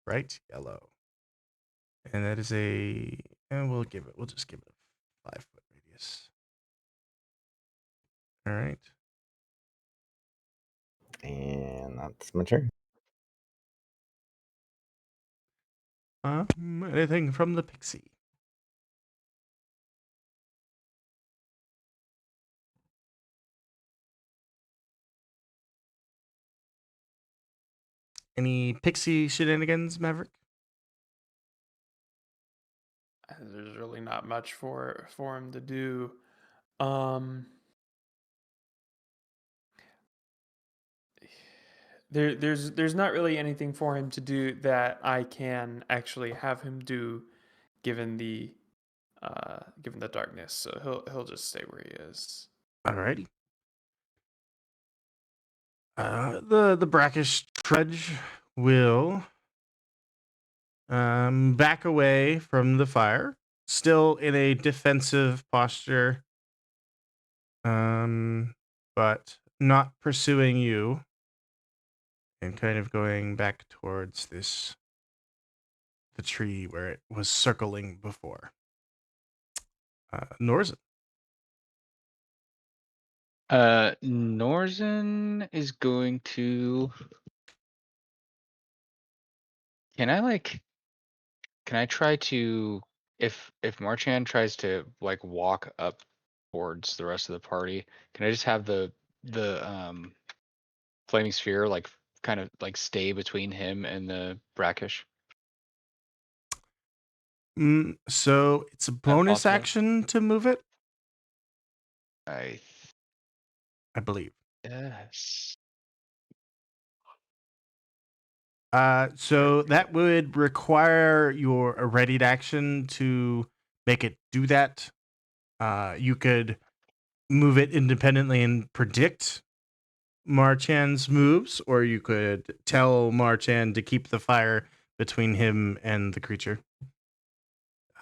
Bright yellow. And that is and we'll just give it a 5-foot radius. All right. And that's my turn. Anything from the pixie? Any pixie shenanigans, Maverick? There's really not much for him to do. Um, there's not really anything for him to do that I can actually have him do, given the darkness. So he'll just stay where he is. Alrighty. The brackish trudge will back away from the fire, still in a defensive posture, but not pursuing you, and kind of going back towards the tree where it was circling before. Norzen. Norzen is going to. Can I try to if Marchand tries to like walk up towards the rest of the party, can I just have the flaming sphere like kind of like stay between him and the brackish? So it's a That bonus possible? action to move it, I I believe. Yes. So that would require your a readied action to make it do that. You could move it independently and predict Marchand's moves, or you could tell Marchand to keep the fire between him and the creature.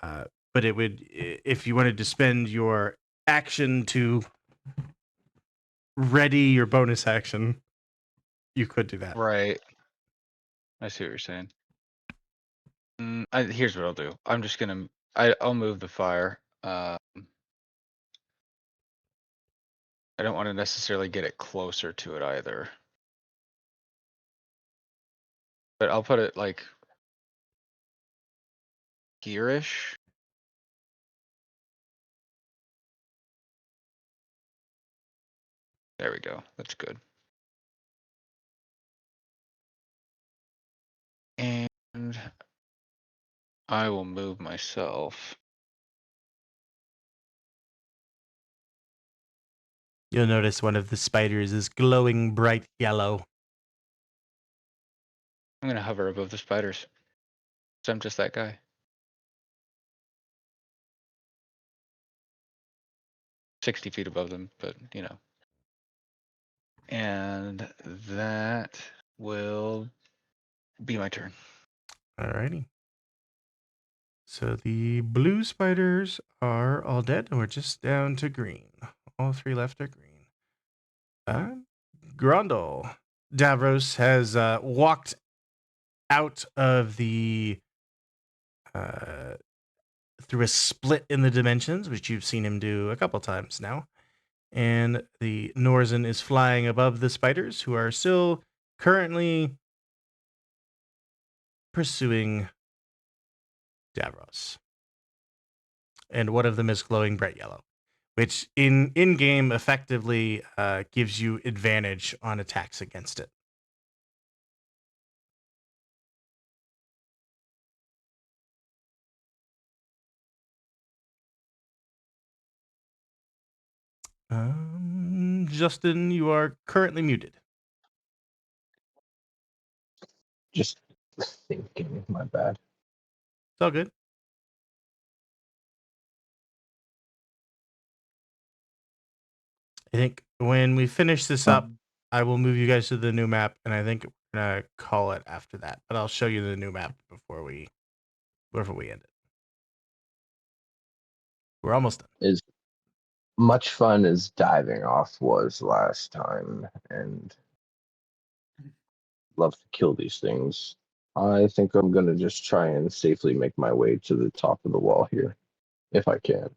But it would, if you wanted to spend your action to ready your bonus action, you could do that. Right. I see what you're saying. Here's what I'll do. I'm just gonna I'll move the fire. I don't want to necessarily get it closer to it either. But I'll put it like here-ish. There we go. That's good. And I will move myself. You'll notice one of the spiders is glowing bright yellow. I'm gonna hover above the spiders. So I'm just that guy. 60 feet above them, but you know. And that will be my turn. Alrighty. So the blue spiders are all dead, and we're just down to green. All 3 left are green. Grundle. Davros has walked out of the through a split in the dimensions, which you've seen him do a couple times now. And the Norzen is flying above the spiders, who are still currently pursuing Davros. And one of them is glowing bright yellow, which in game effectively gives you advantage on attacks against it. Justin, you are currently muted. Just thinking, my bad. It's all good. I think when we finish this up, I will move you guys to the new map, and I think we're gonna call it after that. But I'll show you the new map before we end it. We're almost done. As much fun as diving off was last time, and love to kill these things, I think I'm gonna just try and safely make my way to the top of the wall here, if I can.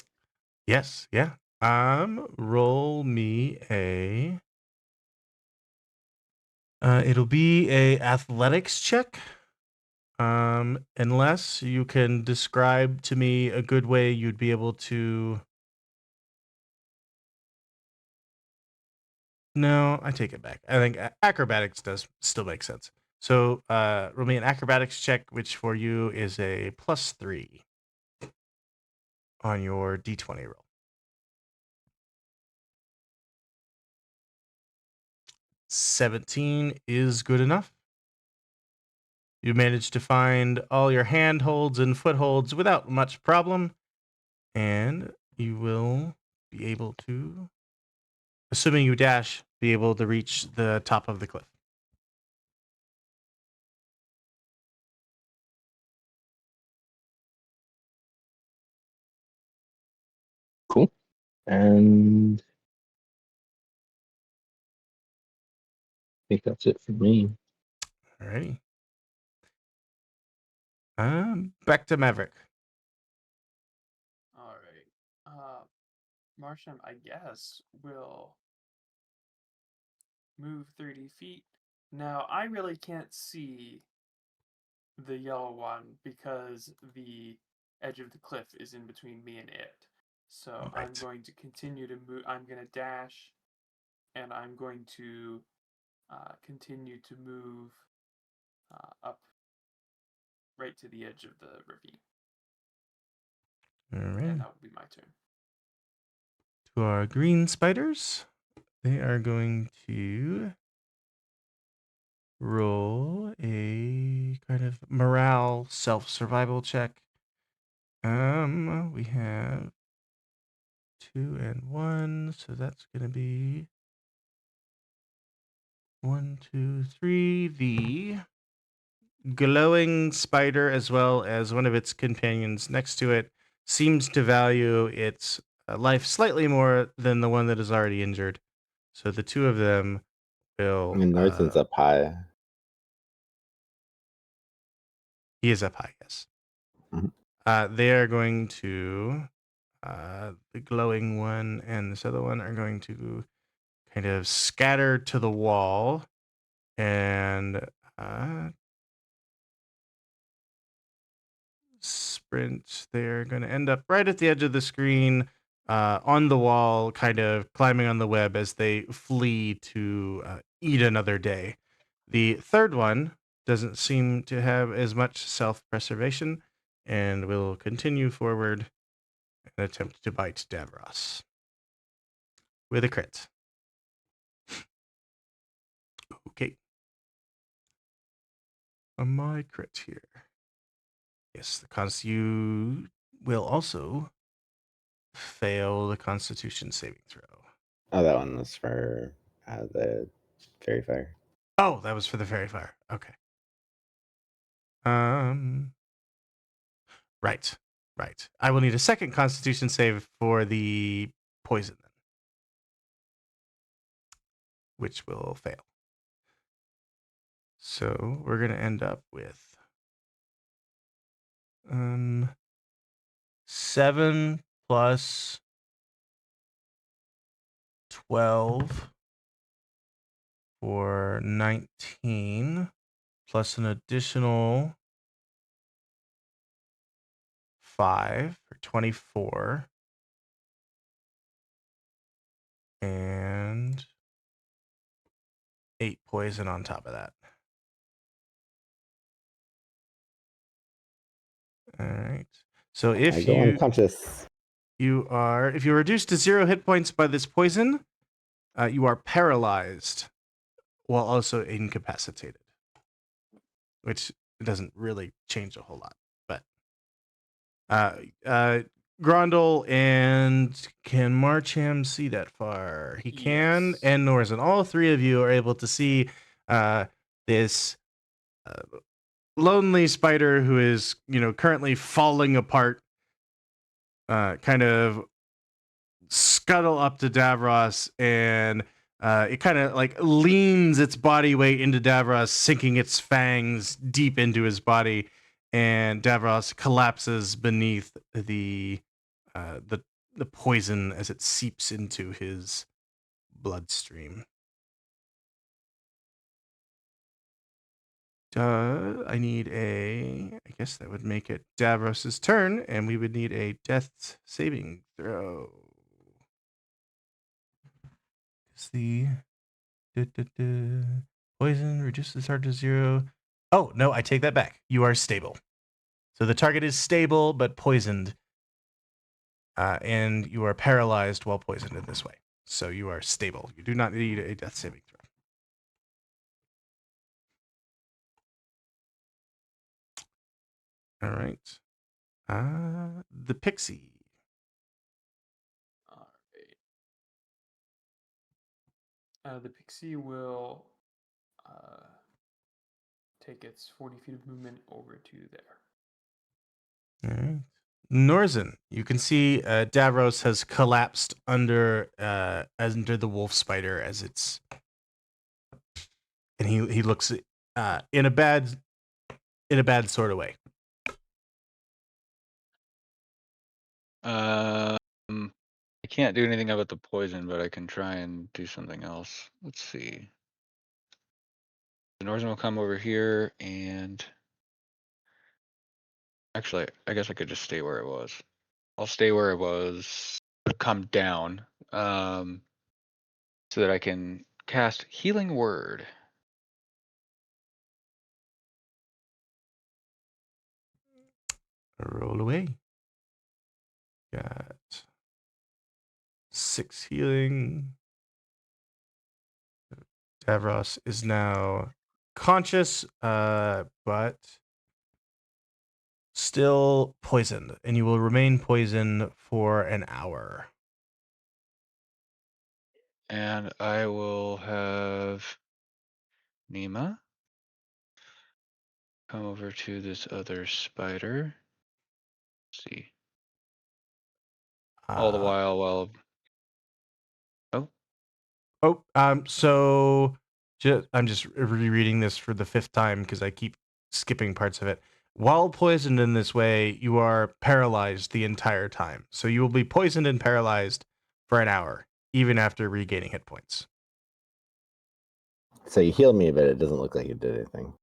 Yes, yeah. Roll me a. It'll be a athletics check. Unless you can describe to me a good way you'd be able to. No, I take it back. I think acrobatics does still make sense. So, roll me an acrobatics check, which for you is a +3 on your d20 roll. 17 is good enough. You managed to find all your handholds and footholds without much problem, and you will be able to, assuming you dash, be able to reach the top of the cliff. Cool. And I think that's it for me. Alrighty. Back to Maverick. All right. Martian, I guess, will move 30 feet. Now, I really can't see the yellow one because the edge of the cliff is in between me and it. So I'm Right. going to continue to move. I'm going to dash, and I'm going to continue to move up right to the edge of the ravine. All And right. that will be my turn. To our green spiders, they are going to roll a kind of morale self-survival check. We have 2 and 1, so that's going to be 1, 2, 3. The glowing spider, as well as one of its companions next to it, seems to value its life slightly more than the one that is already injured. So the two of them will. I mean, Norton's up high. He is up high, yes. Mhm. They are going to. The glowing one and this other one are going to kind of scatter to the wall and sprint. They're going to end up right at the edge of the screen, on the wall, kind of climbing on the web as they flee to eat another day. The third one doesn't seem to have as much self-preservation and will continue forward and attempt to bite Davros with a crit. Okay. My crit here. Yes, you will also fail the Constitution saving throw. Oh, that one was for the fairy fire. Oh, that was for the fairy fire. Okay. Right. I will need a second Constitution save for the poison then, which will fail. So we're gonna end up with 7 plus 12 for 19, plus an additional 5 for 24, and 8 poison on top of that. All right. So I if go unconscious. if you're reduced to 0 hit points by this poison, you are paralyzed while also incapacitated, which doesn't really change a whole lot. But Grondel, and can Marcham see that far? He can, Yes. and Norzen. All three of you are able to see this lonely spider who is, currently falling apart, kind of scuttle up to Davros, and it kind of like leans its body weight into Davros, sinking its fangs deep into his body, and Davros collapses beneath uh, the the poison as it seeps into his bloodstream. I need I guess that would make it Davros's turn, and we would need a death saving throw. Is the duh, duh, duh, poison reduces hard to 0. Oh, no, I take that back. You are stable. So the target is stable but poisoned, and you are paralyzed while poisoned in this way. So you are stable. You do not need a death saving throw. All right. The pixie. All right. The pixie will take its 40 feet of movement over to there. All right. Norzen, you can see Davros has collapsed under the wolf spider as it's, and he looks in a bad sort of way. I can't do anything about the poison, but I can try and do something else. Let's see. The Northern will come over here, and actually, I guess I could just stay where it was. I'll stay where it was, come down, so that I can cast Healing Word. Roll away. Got 6 healing. Davros is now conscious, but still poisoned, and you will remain poisoned for an hour. And I will have Nima come over to this other spider. Let's see. All the while, So I'm just rereading this for the 5th time because I keep skipping parts of it. While poisoned in this way, you are paralyzed the entire time. So you will be poisoned and paralyzed for an hour, even after regaining hit points. So you healed me, but it doesn't look like it did anything.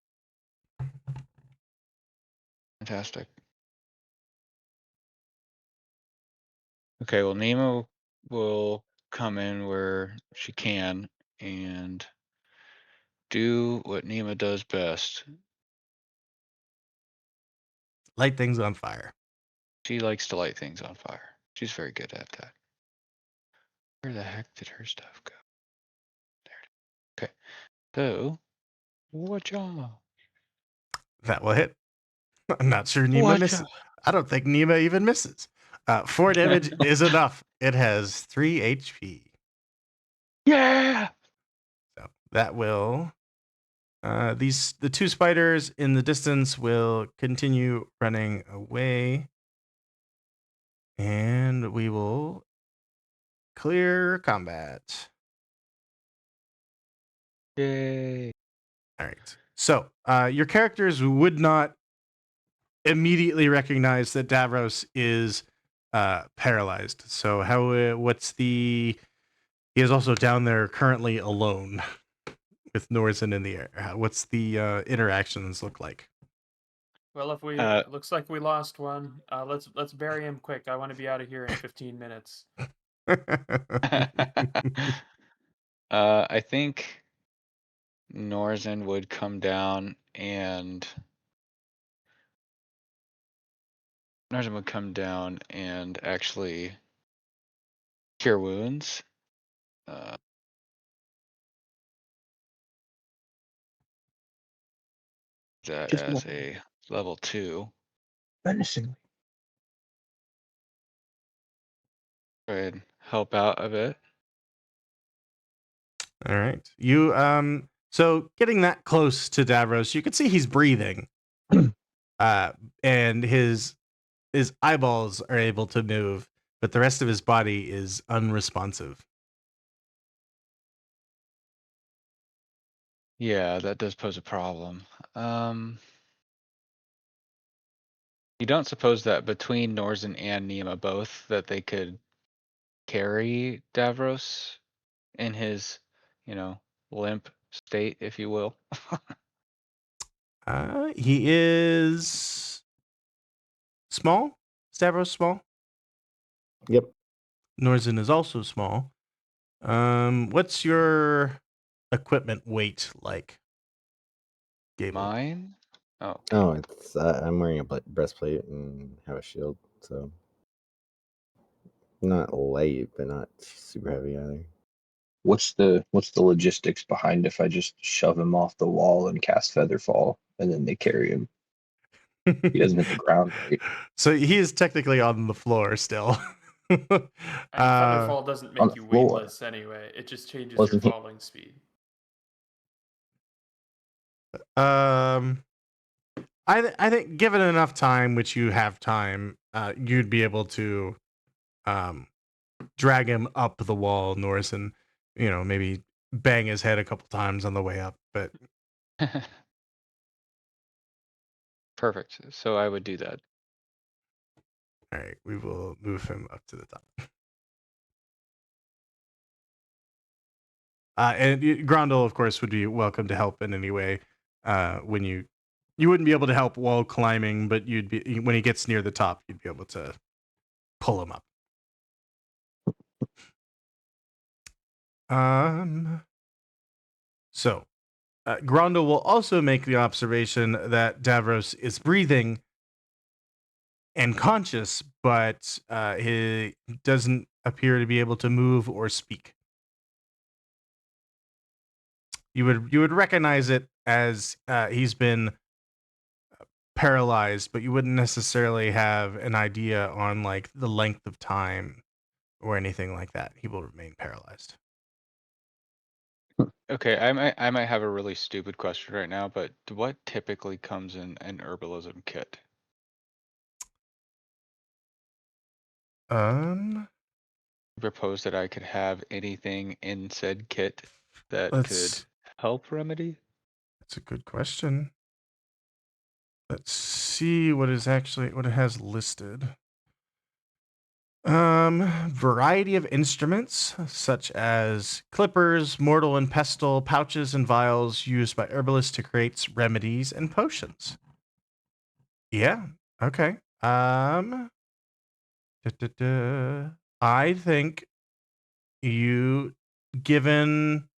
fantastic. Okay, well, Nemo will come in where she can and do what Nima does best. Light things on fire. She likes to light things on fire. She's very good at that. Where the heck did her stuff go? There it is. Okay. So, watcha. That will hit. I'm not sure Nima Watcha. misses. I don't think Nima even misses. 4 damage is enough. It has 3 HP. Yeah. So that will. The 2 spiders in the distance will continue running away, and we will clear combat. Yay. All right. So your characters would not immediately recognize that Davros is paralyzed. So what's the? He is also down there currently alone with Norzen in the air. What's the interactions look like? Well, if we looks like we lost one, let's bury him quick. I want to be out of here in 15 minutes. I think Norzen would come down and actually cure wounds. That Just as a level 2. menacingly. Try and help out a bit. All right. You so getting that close to Davros, you can see he's breathing. uh and his eyeballs are able to move, but the rest of his body is unresponsive. Yeah, that does pose a problem. You don't suppose that between Norzen and Nima both that they could carry Davros in his, limp state, if you will? He is small. Stavros small. Yep. Norzen is also small. What's your equipment weight like, Gable? Mine? Oh, Oh, it's I'm wearing a breastplate and have a shield, so not light, but not super heavy either. What's the logistics behind if I just shove him off the wall and cast Featherfall and then they carry him? He doesn't hit the ground, right? So he is technically on the floor still. And Featherfall doesn't on make the you floor. weightless anyway. It just changes Wasn't your he- falling speed. I think given enough time, which you have time, you'd be able to drag him up the wall, Norris, and maybe bang his head a couple times on the way up. But perfect. So I would do that. all right, we will move him up to the top. And Grondel, of course, would be welcome to help in any way. When you wouldn't be able to help while climbing, but you'd be when he gets near the top, you'd be able to pull him up. So Grondel will also make the observation that Davros is breathing and conscious, but he doesn't appear to be able to move or speak. You would recognize it as he's been paralyzed, but you wouldn't necessarily have an idea on like the length of time or anything like that. He will remain paralyzed. Okay, I might have a really stupid question right now, but what typically comes in an herbalism kit? Um, You propose that I could have anything in said kit that could let's. help remedy? That's a good question. Let's see what it has listed. Variety of instruments such as clippers, mortar and pestle, pouches and vials used by herbalists to create remedies and potions. Yeah. Okay. I think given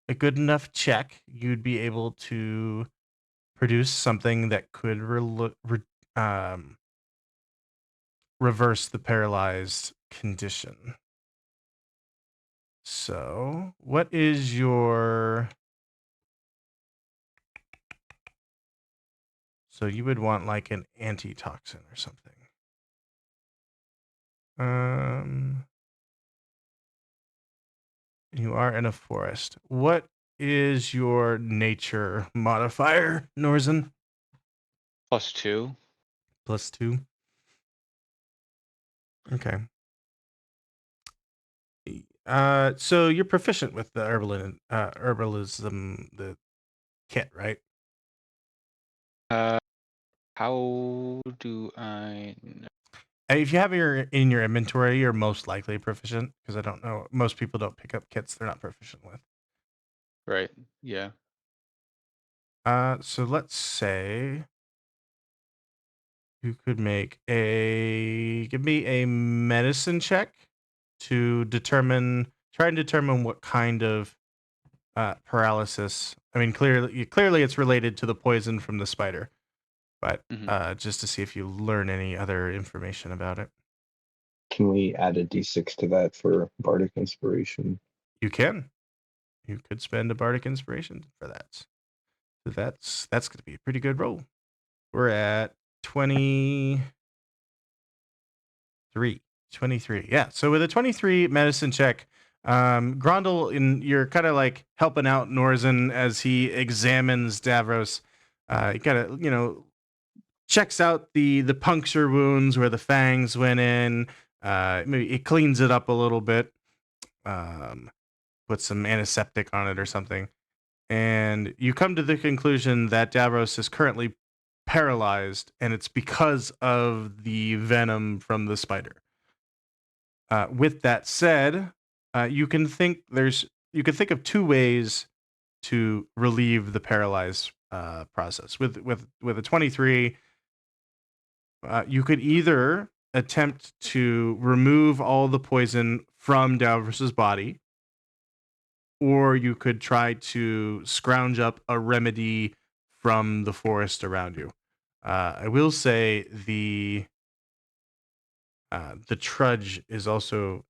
a good enough check, you'd be able to produce something that could reverse the paralyzed condition. So, what is your... So you would want like an antitoxin or something. You are in a forest. What is your nature modifier, Norzen? +2. +2. Okay. So you're proficient with the herbalism, the kit, right? How do I know? If you have it in your inventory, you're most likely proficient, because I don't know. Most people don't pick up kits they're not proficient with. Right, yeah. So let's say you could give me a medicine check to try and determine what kind of paralysis. I mean, clearly it's related to the poison from the spider, but just to see if you learn any other information about it. Can we add a d6 to that for bardic inspiration? You can. You could spend a bardic inspiration for that. So that's going to be a pretty good roll. We're at 23. 23. Yeah. So with a 23 medicine check, Grondel, you're kind of like helping out Norzen as he examines Davros. He kind of, checks out the puncture wounds where the fangs went in. Maybe it cleans it up a little bit. Put some antiseptic on it or something. And you come to the conclusion that Davros is currently paralyzed, and it's because of the venom from the spider. With that said, you can think of two ways to relieve the paralyzed process. With a 23, you could either attempt to remove all the poison from Davros's body, or you could try to scrounge up a remedy from the forest around you. I will say the trudge is also,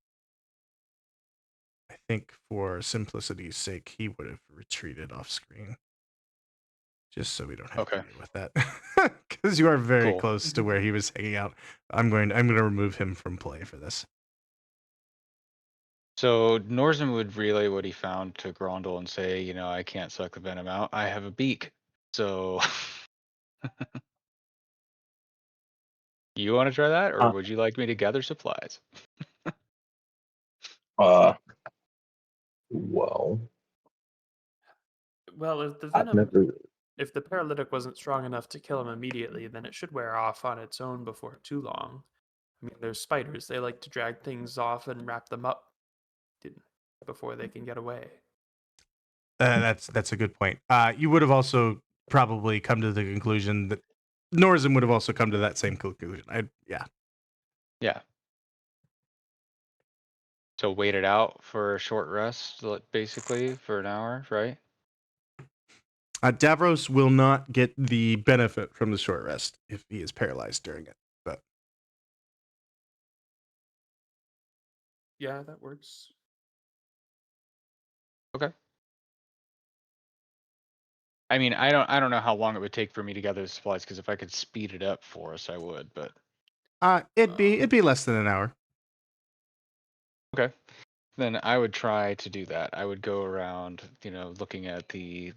I think, for simplicity's sake, he would have retreated off screen, just so we don't have Okay. to deal with that. Because you are very Cool. close to where he was hanging out. I'm going to remove him from play for this. So Norzen would relay what he found to Grondel and say, I can't suck the venom out. I have a beak. So you want to try that, or Uh, would you like me to gather supplies? Well, Well, if the I've venom, never. if the paralytic wasn't strong enough to kill him immediately, then it should wear off on its own before too long. I mean, there's spiders; they like to drag things off and wrap them up before they can get away. That's a good point. You would have also probably come to the conclusion that Norzen would have also come to that same conclusion. Yeah. Yeah. So wait it out for a short rest, basically for an hour, right? Davros will not get the benefit from the short rest if he is paralyzed during it. But Yeah, that works. Okay. I mean, I don't know how long it would take for me to gather the supplies, because if I could speed it up for us, I would. But it'd be less than an hour. okay, then I would try to do that. I would go around, looking at the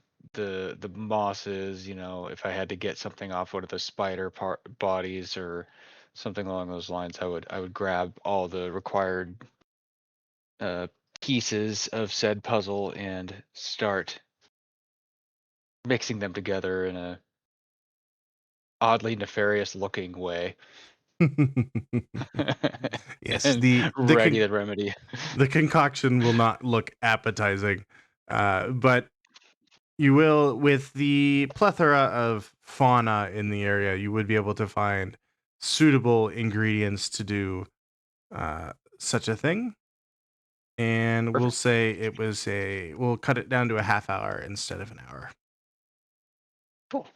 mosses. If I had to get something off one of the spider bodies or something along those lines, I would grab all the required pieces of said puzzle and start mixing them together in a oddly nefarious looking way. Yes, And ready the remedy. the concoction will not look appetizing, but you will, with the plethora of fauna in the area, you would be able to find suitable ingredients to do such a thing. And we'll Perfect. say we'll cut it down to a half hour instead of an hour. Cool.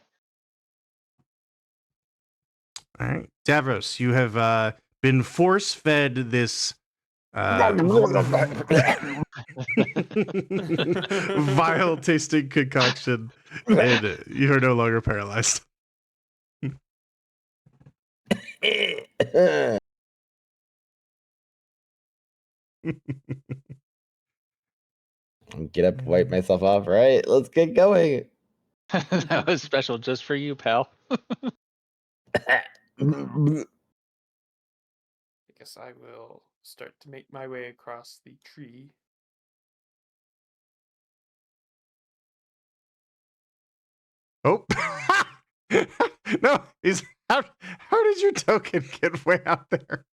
All right. Davros, you have been force fed this vile tasting concoction, and you are no longer paralyzed. Get up, wipe myself off. Right, let's get going. That was special just for you, pal. I guess I will start to make my way across the tree. Oh. No, how did your token get way out there?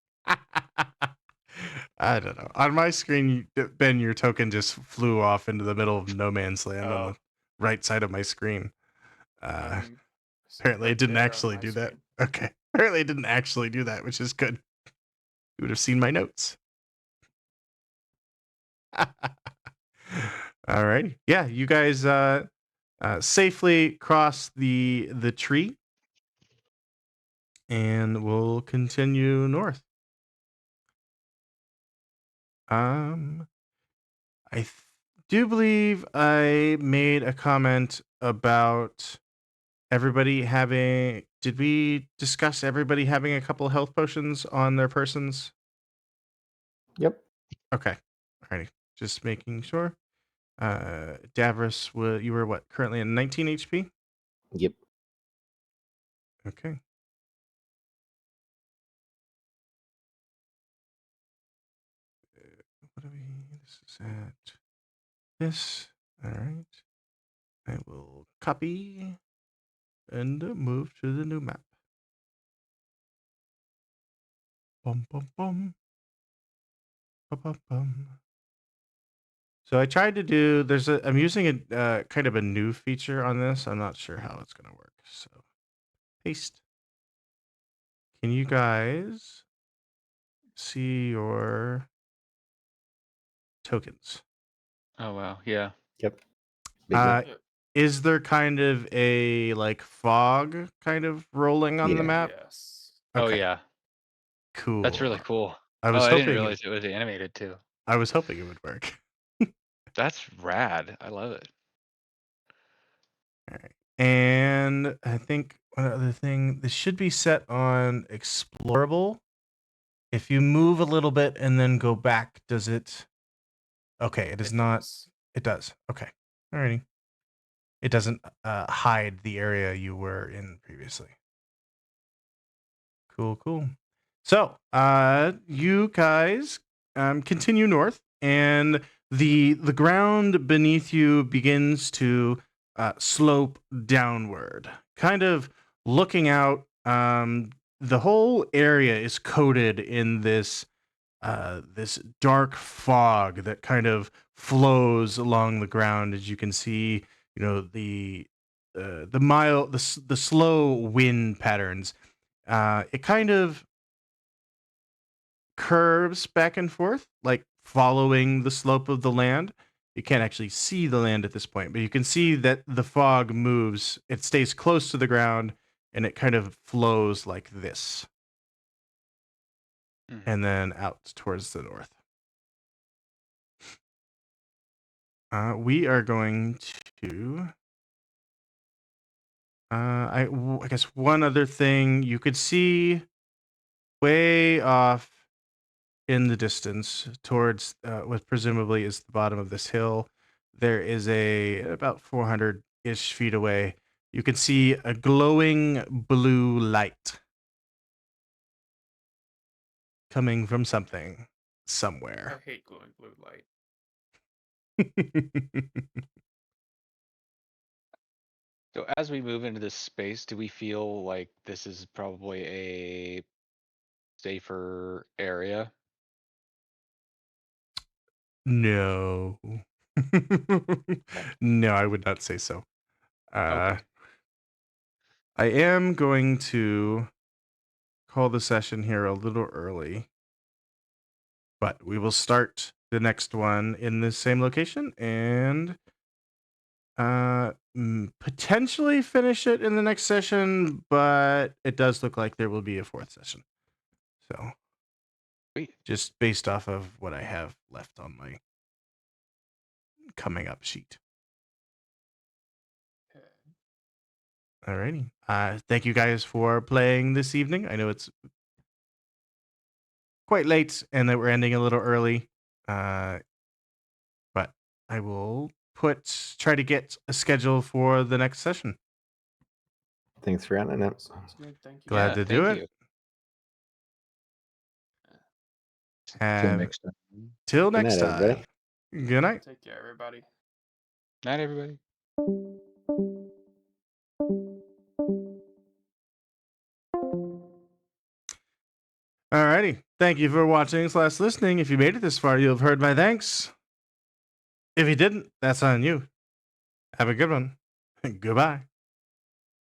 I don't know. On my screen, Ben, your token just flew off into the middle of no man's land on the right side of my screen. Apparently, Right it didn't there on actually my do that. screen. Okay. Apparently, it didn't actually do that, which is good. You would have seen my notes. All right. Yeah, you guys safely cross the tree, and we'll continue north. I do believe I made a comment about everybody having. Did we discuss everybody having a couple health potions on their persons? Yep. Okay. Alrighty. Just making sure. Davros, you were what? Currently at 19 HP? Yep. Okay. What are we? This is at this. Alright. I will copy and move to the new map. Bum, bum, bum. Bum, bum, bum. So I tried to do, I'm using a kind of a new feature on this. I'm not sure how it's going to work. So paste. Can you guys see your tokens? Oh wow, yeah. Yep. Big Uh, one. is there kind of a like fog kind of rolling on the Yeah. map? Yes. Oh Okay, yeah, cool. that's really cool. I Oh, was I didn't hoping realize it was animated too. it would work. That's rad. I love it. All right. And I think one other thing, this should be set on explorable. If you move a little bit and then go back, does it? Okay, it is not. does. It does. Okay. Alrighty. It doesn't hide the area you were in previously. Cool. So, you guys continue north, and the ground beneath you begins to slope downward. Kind of looking out, the whole area is coated in this dark fog that kind of flows along the ground, as you can see. You know the slow wind patterns. It kind of curves back and forth, like following the slope of the land. You can't actually see the land at this point, but you can see that the fog moves. It stays close to the ground, and it kind of flows like this, Mhm. and then out towards the north. We are going to. I guess one other thing you could see way off in the distance towards what presumably is the bottom of this hill. There is about 400-ish feet away. You can see a glowing blue light coming from something I somewhere. hate glowing blue light. So as we move into this space, do we feel like this is probably a safer area? No. No, I would not say so. Okay. I am going to call the session here a little early, but we will start the next one in the same location and potentially finish it in the next session, but it does look like there will be a fourth session. So Sweet. just based off of what I have left on my coming up sheet. Okay. Alrighty. Thank you guys for playing this evening. I know it's quite late and that we're ending a little early. But I will try to get a schedule for the next session. Thanks for running it. Sounds good. Thank you. Glad Yeah, to do thank it. you. Till next time. Till Good next night, everybody. time. Good night. Take care, everybody. Night, everybody. Alrighty. Thank you for watching / listening. If you made it this far, you'll have heard my thanks. If you didn't, that's on you. Have a good one. Goodbye.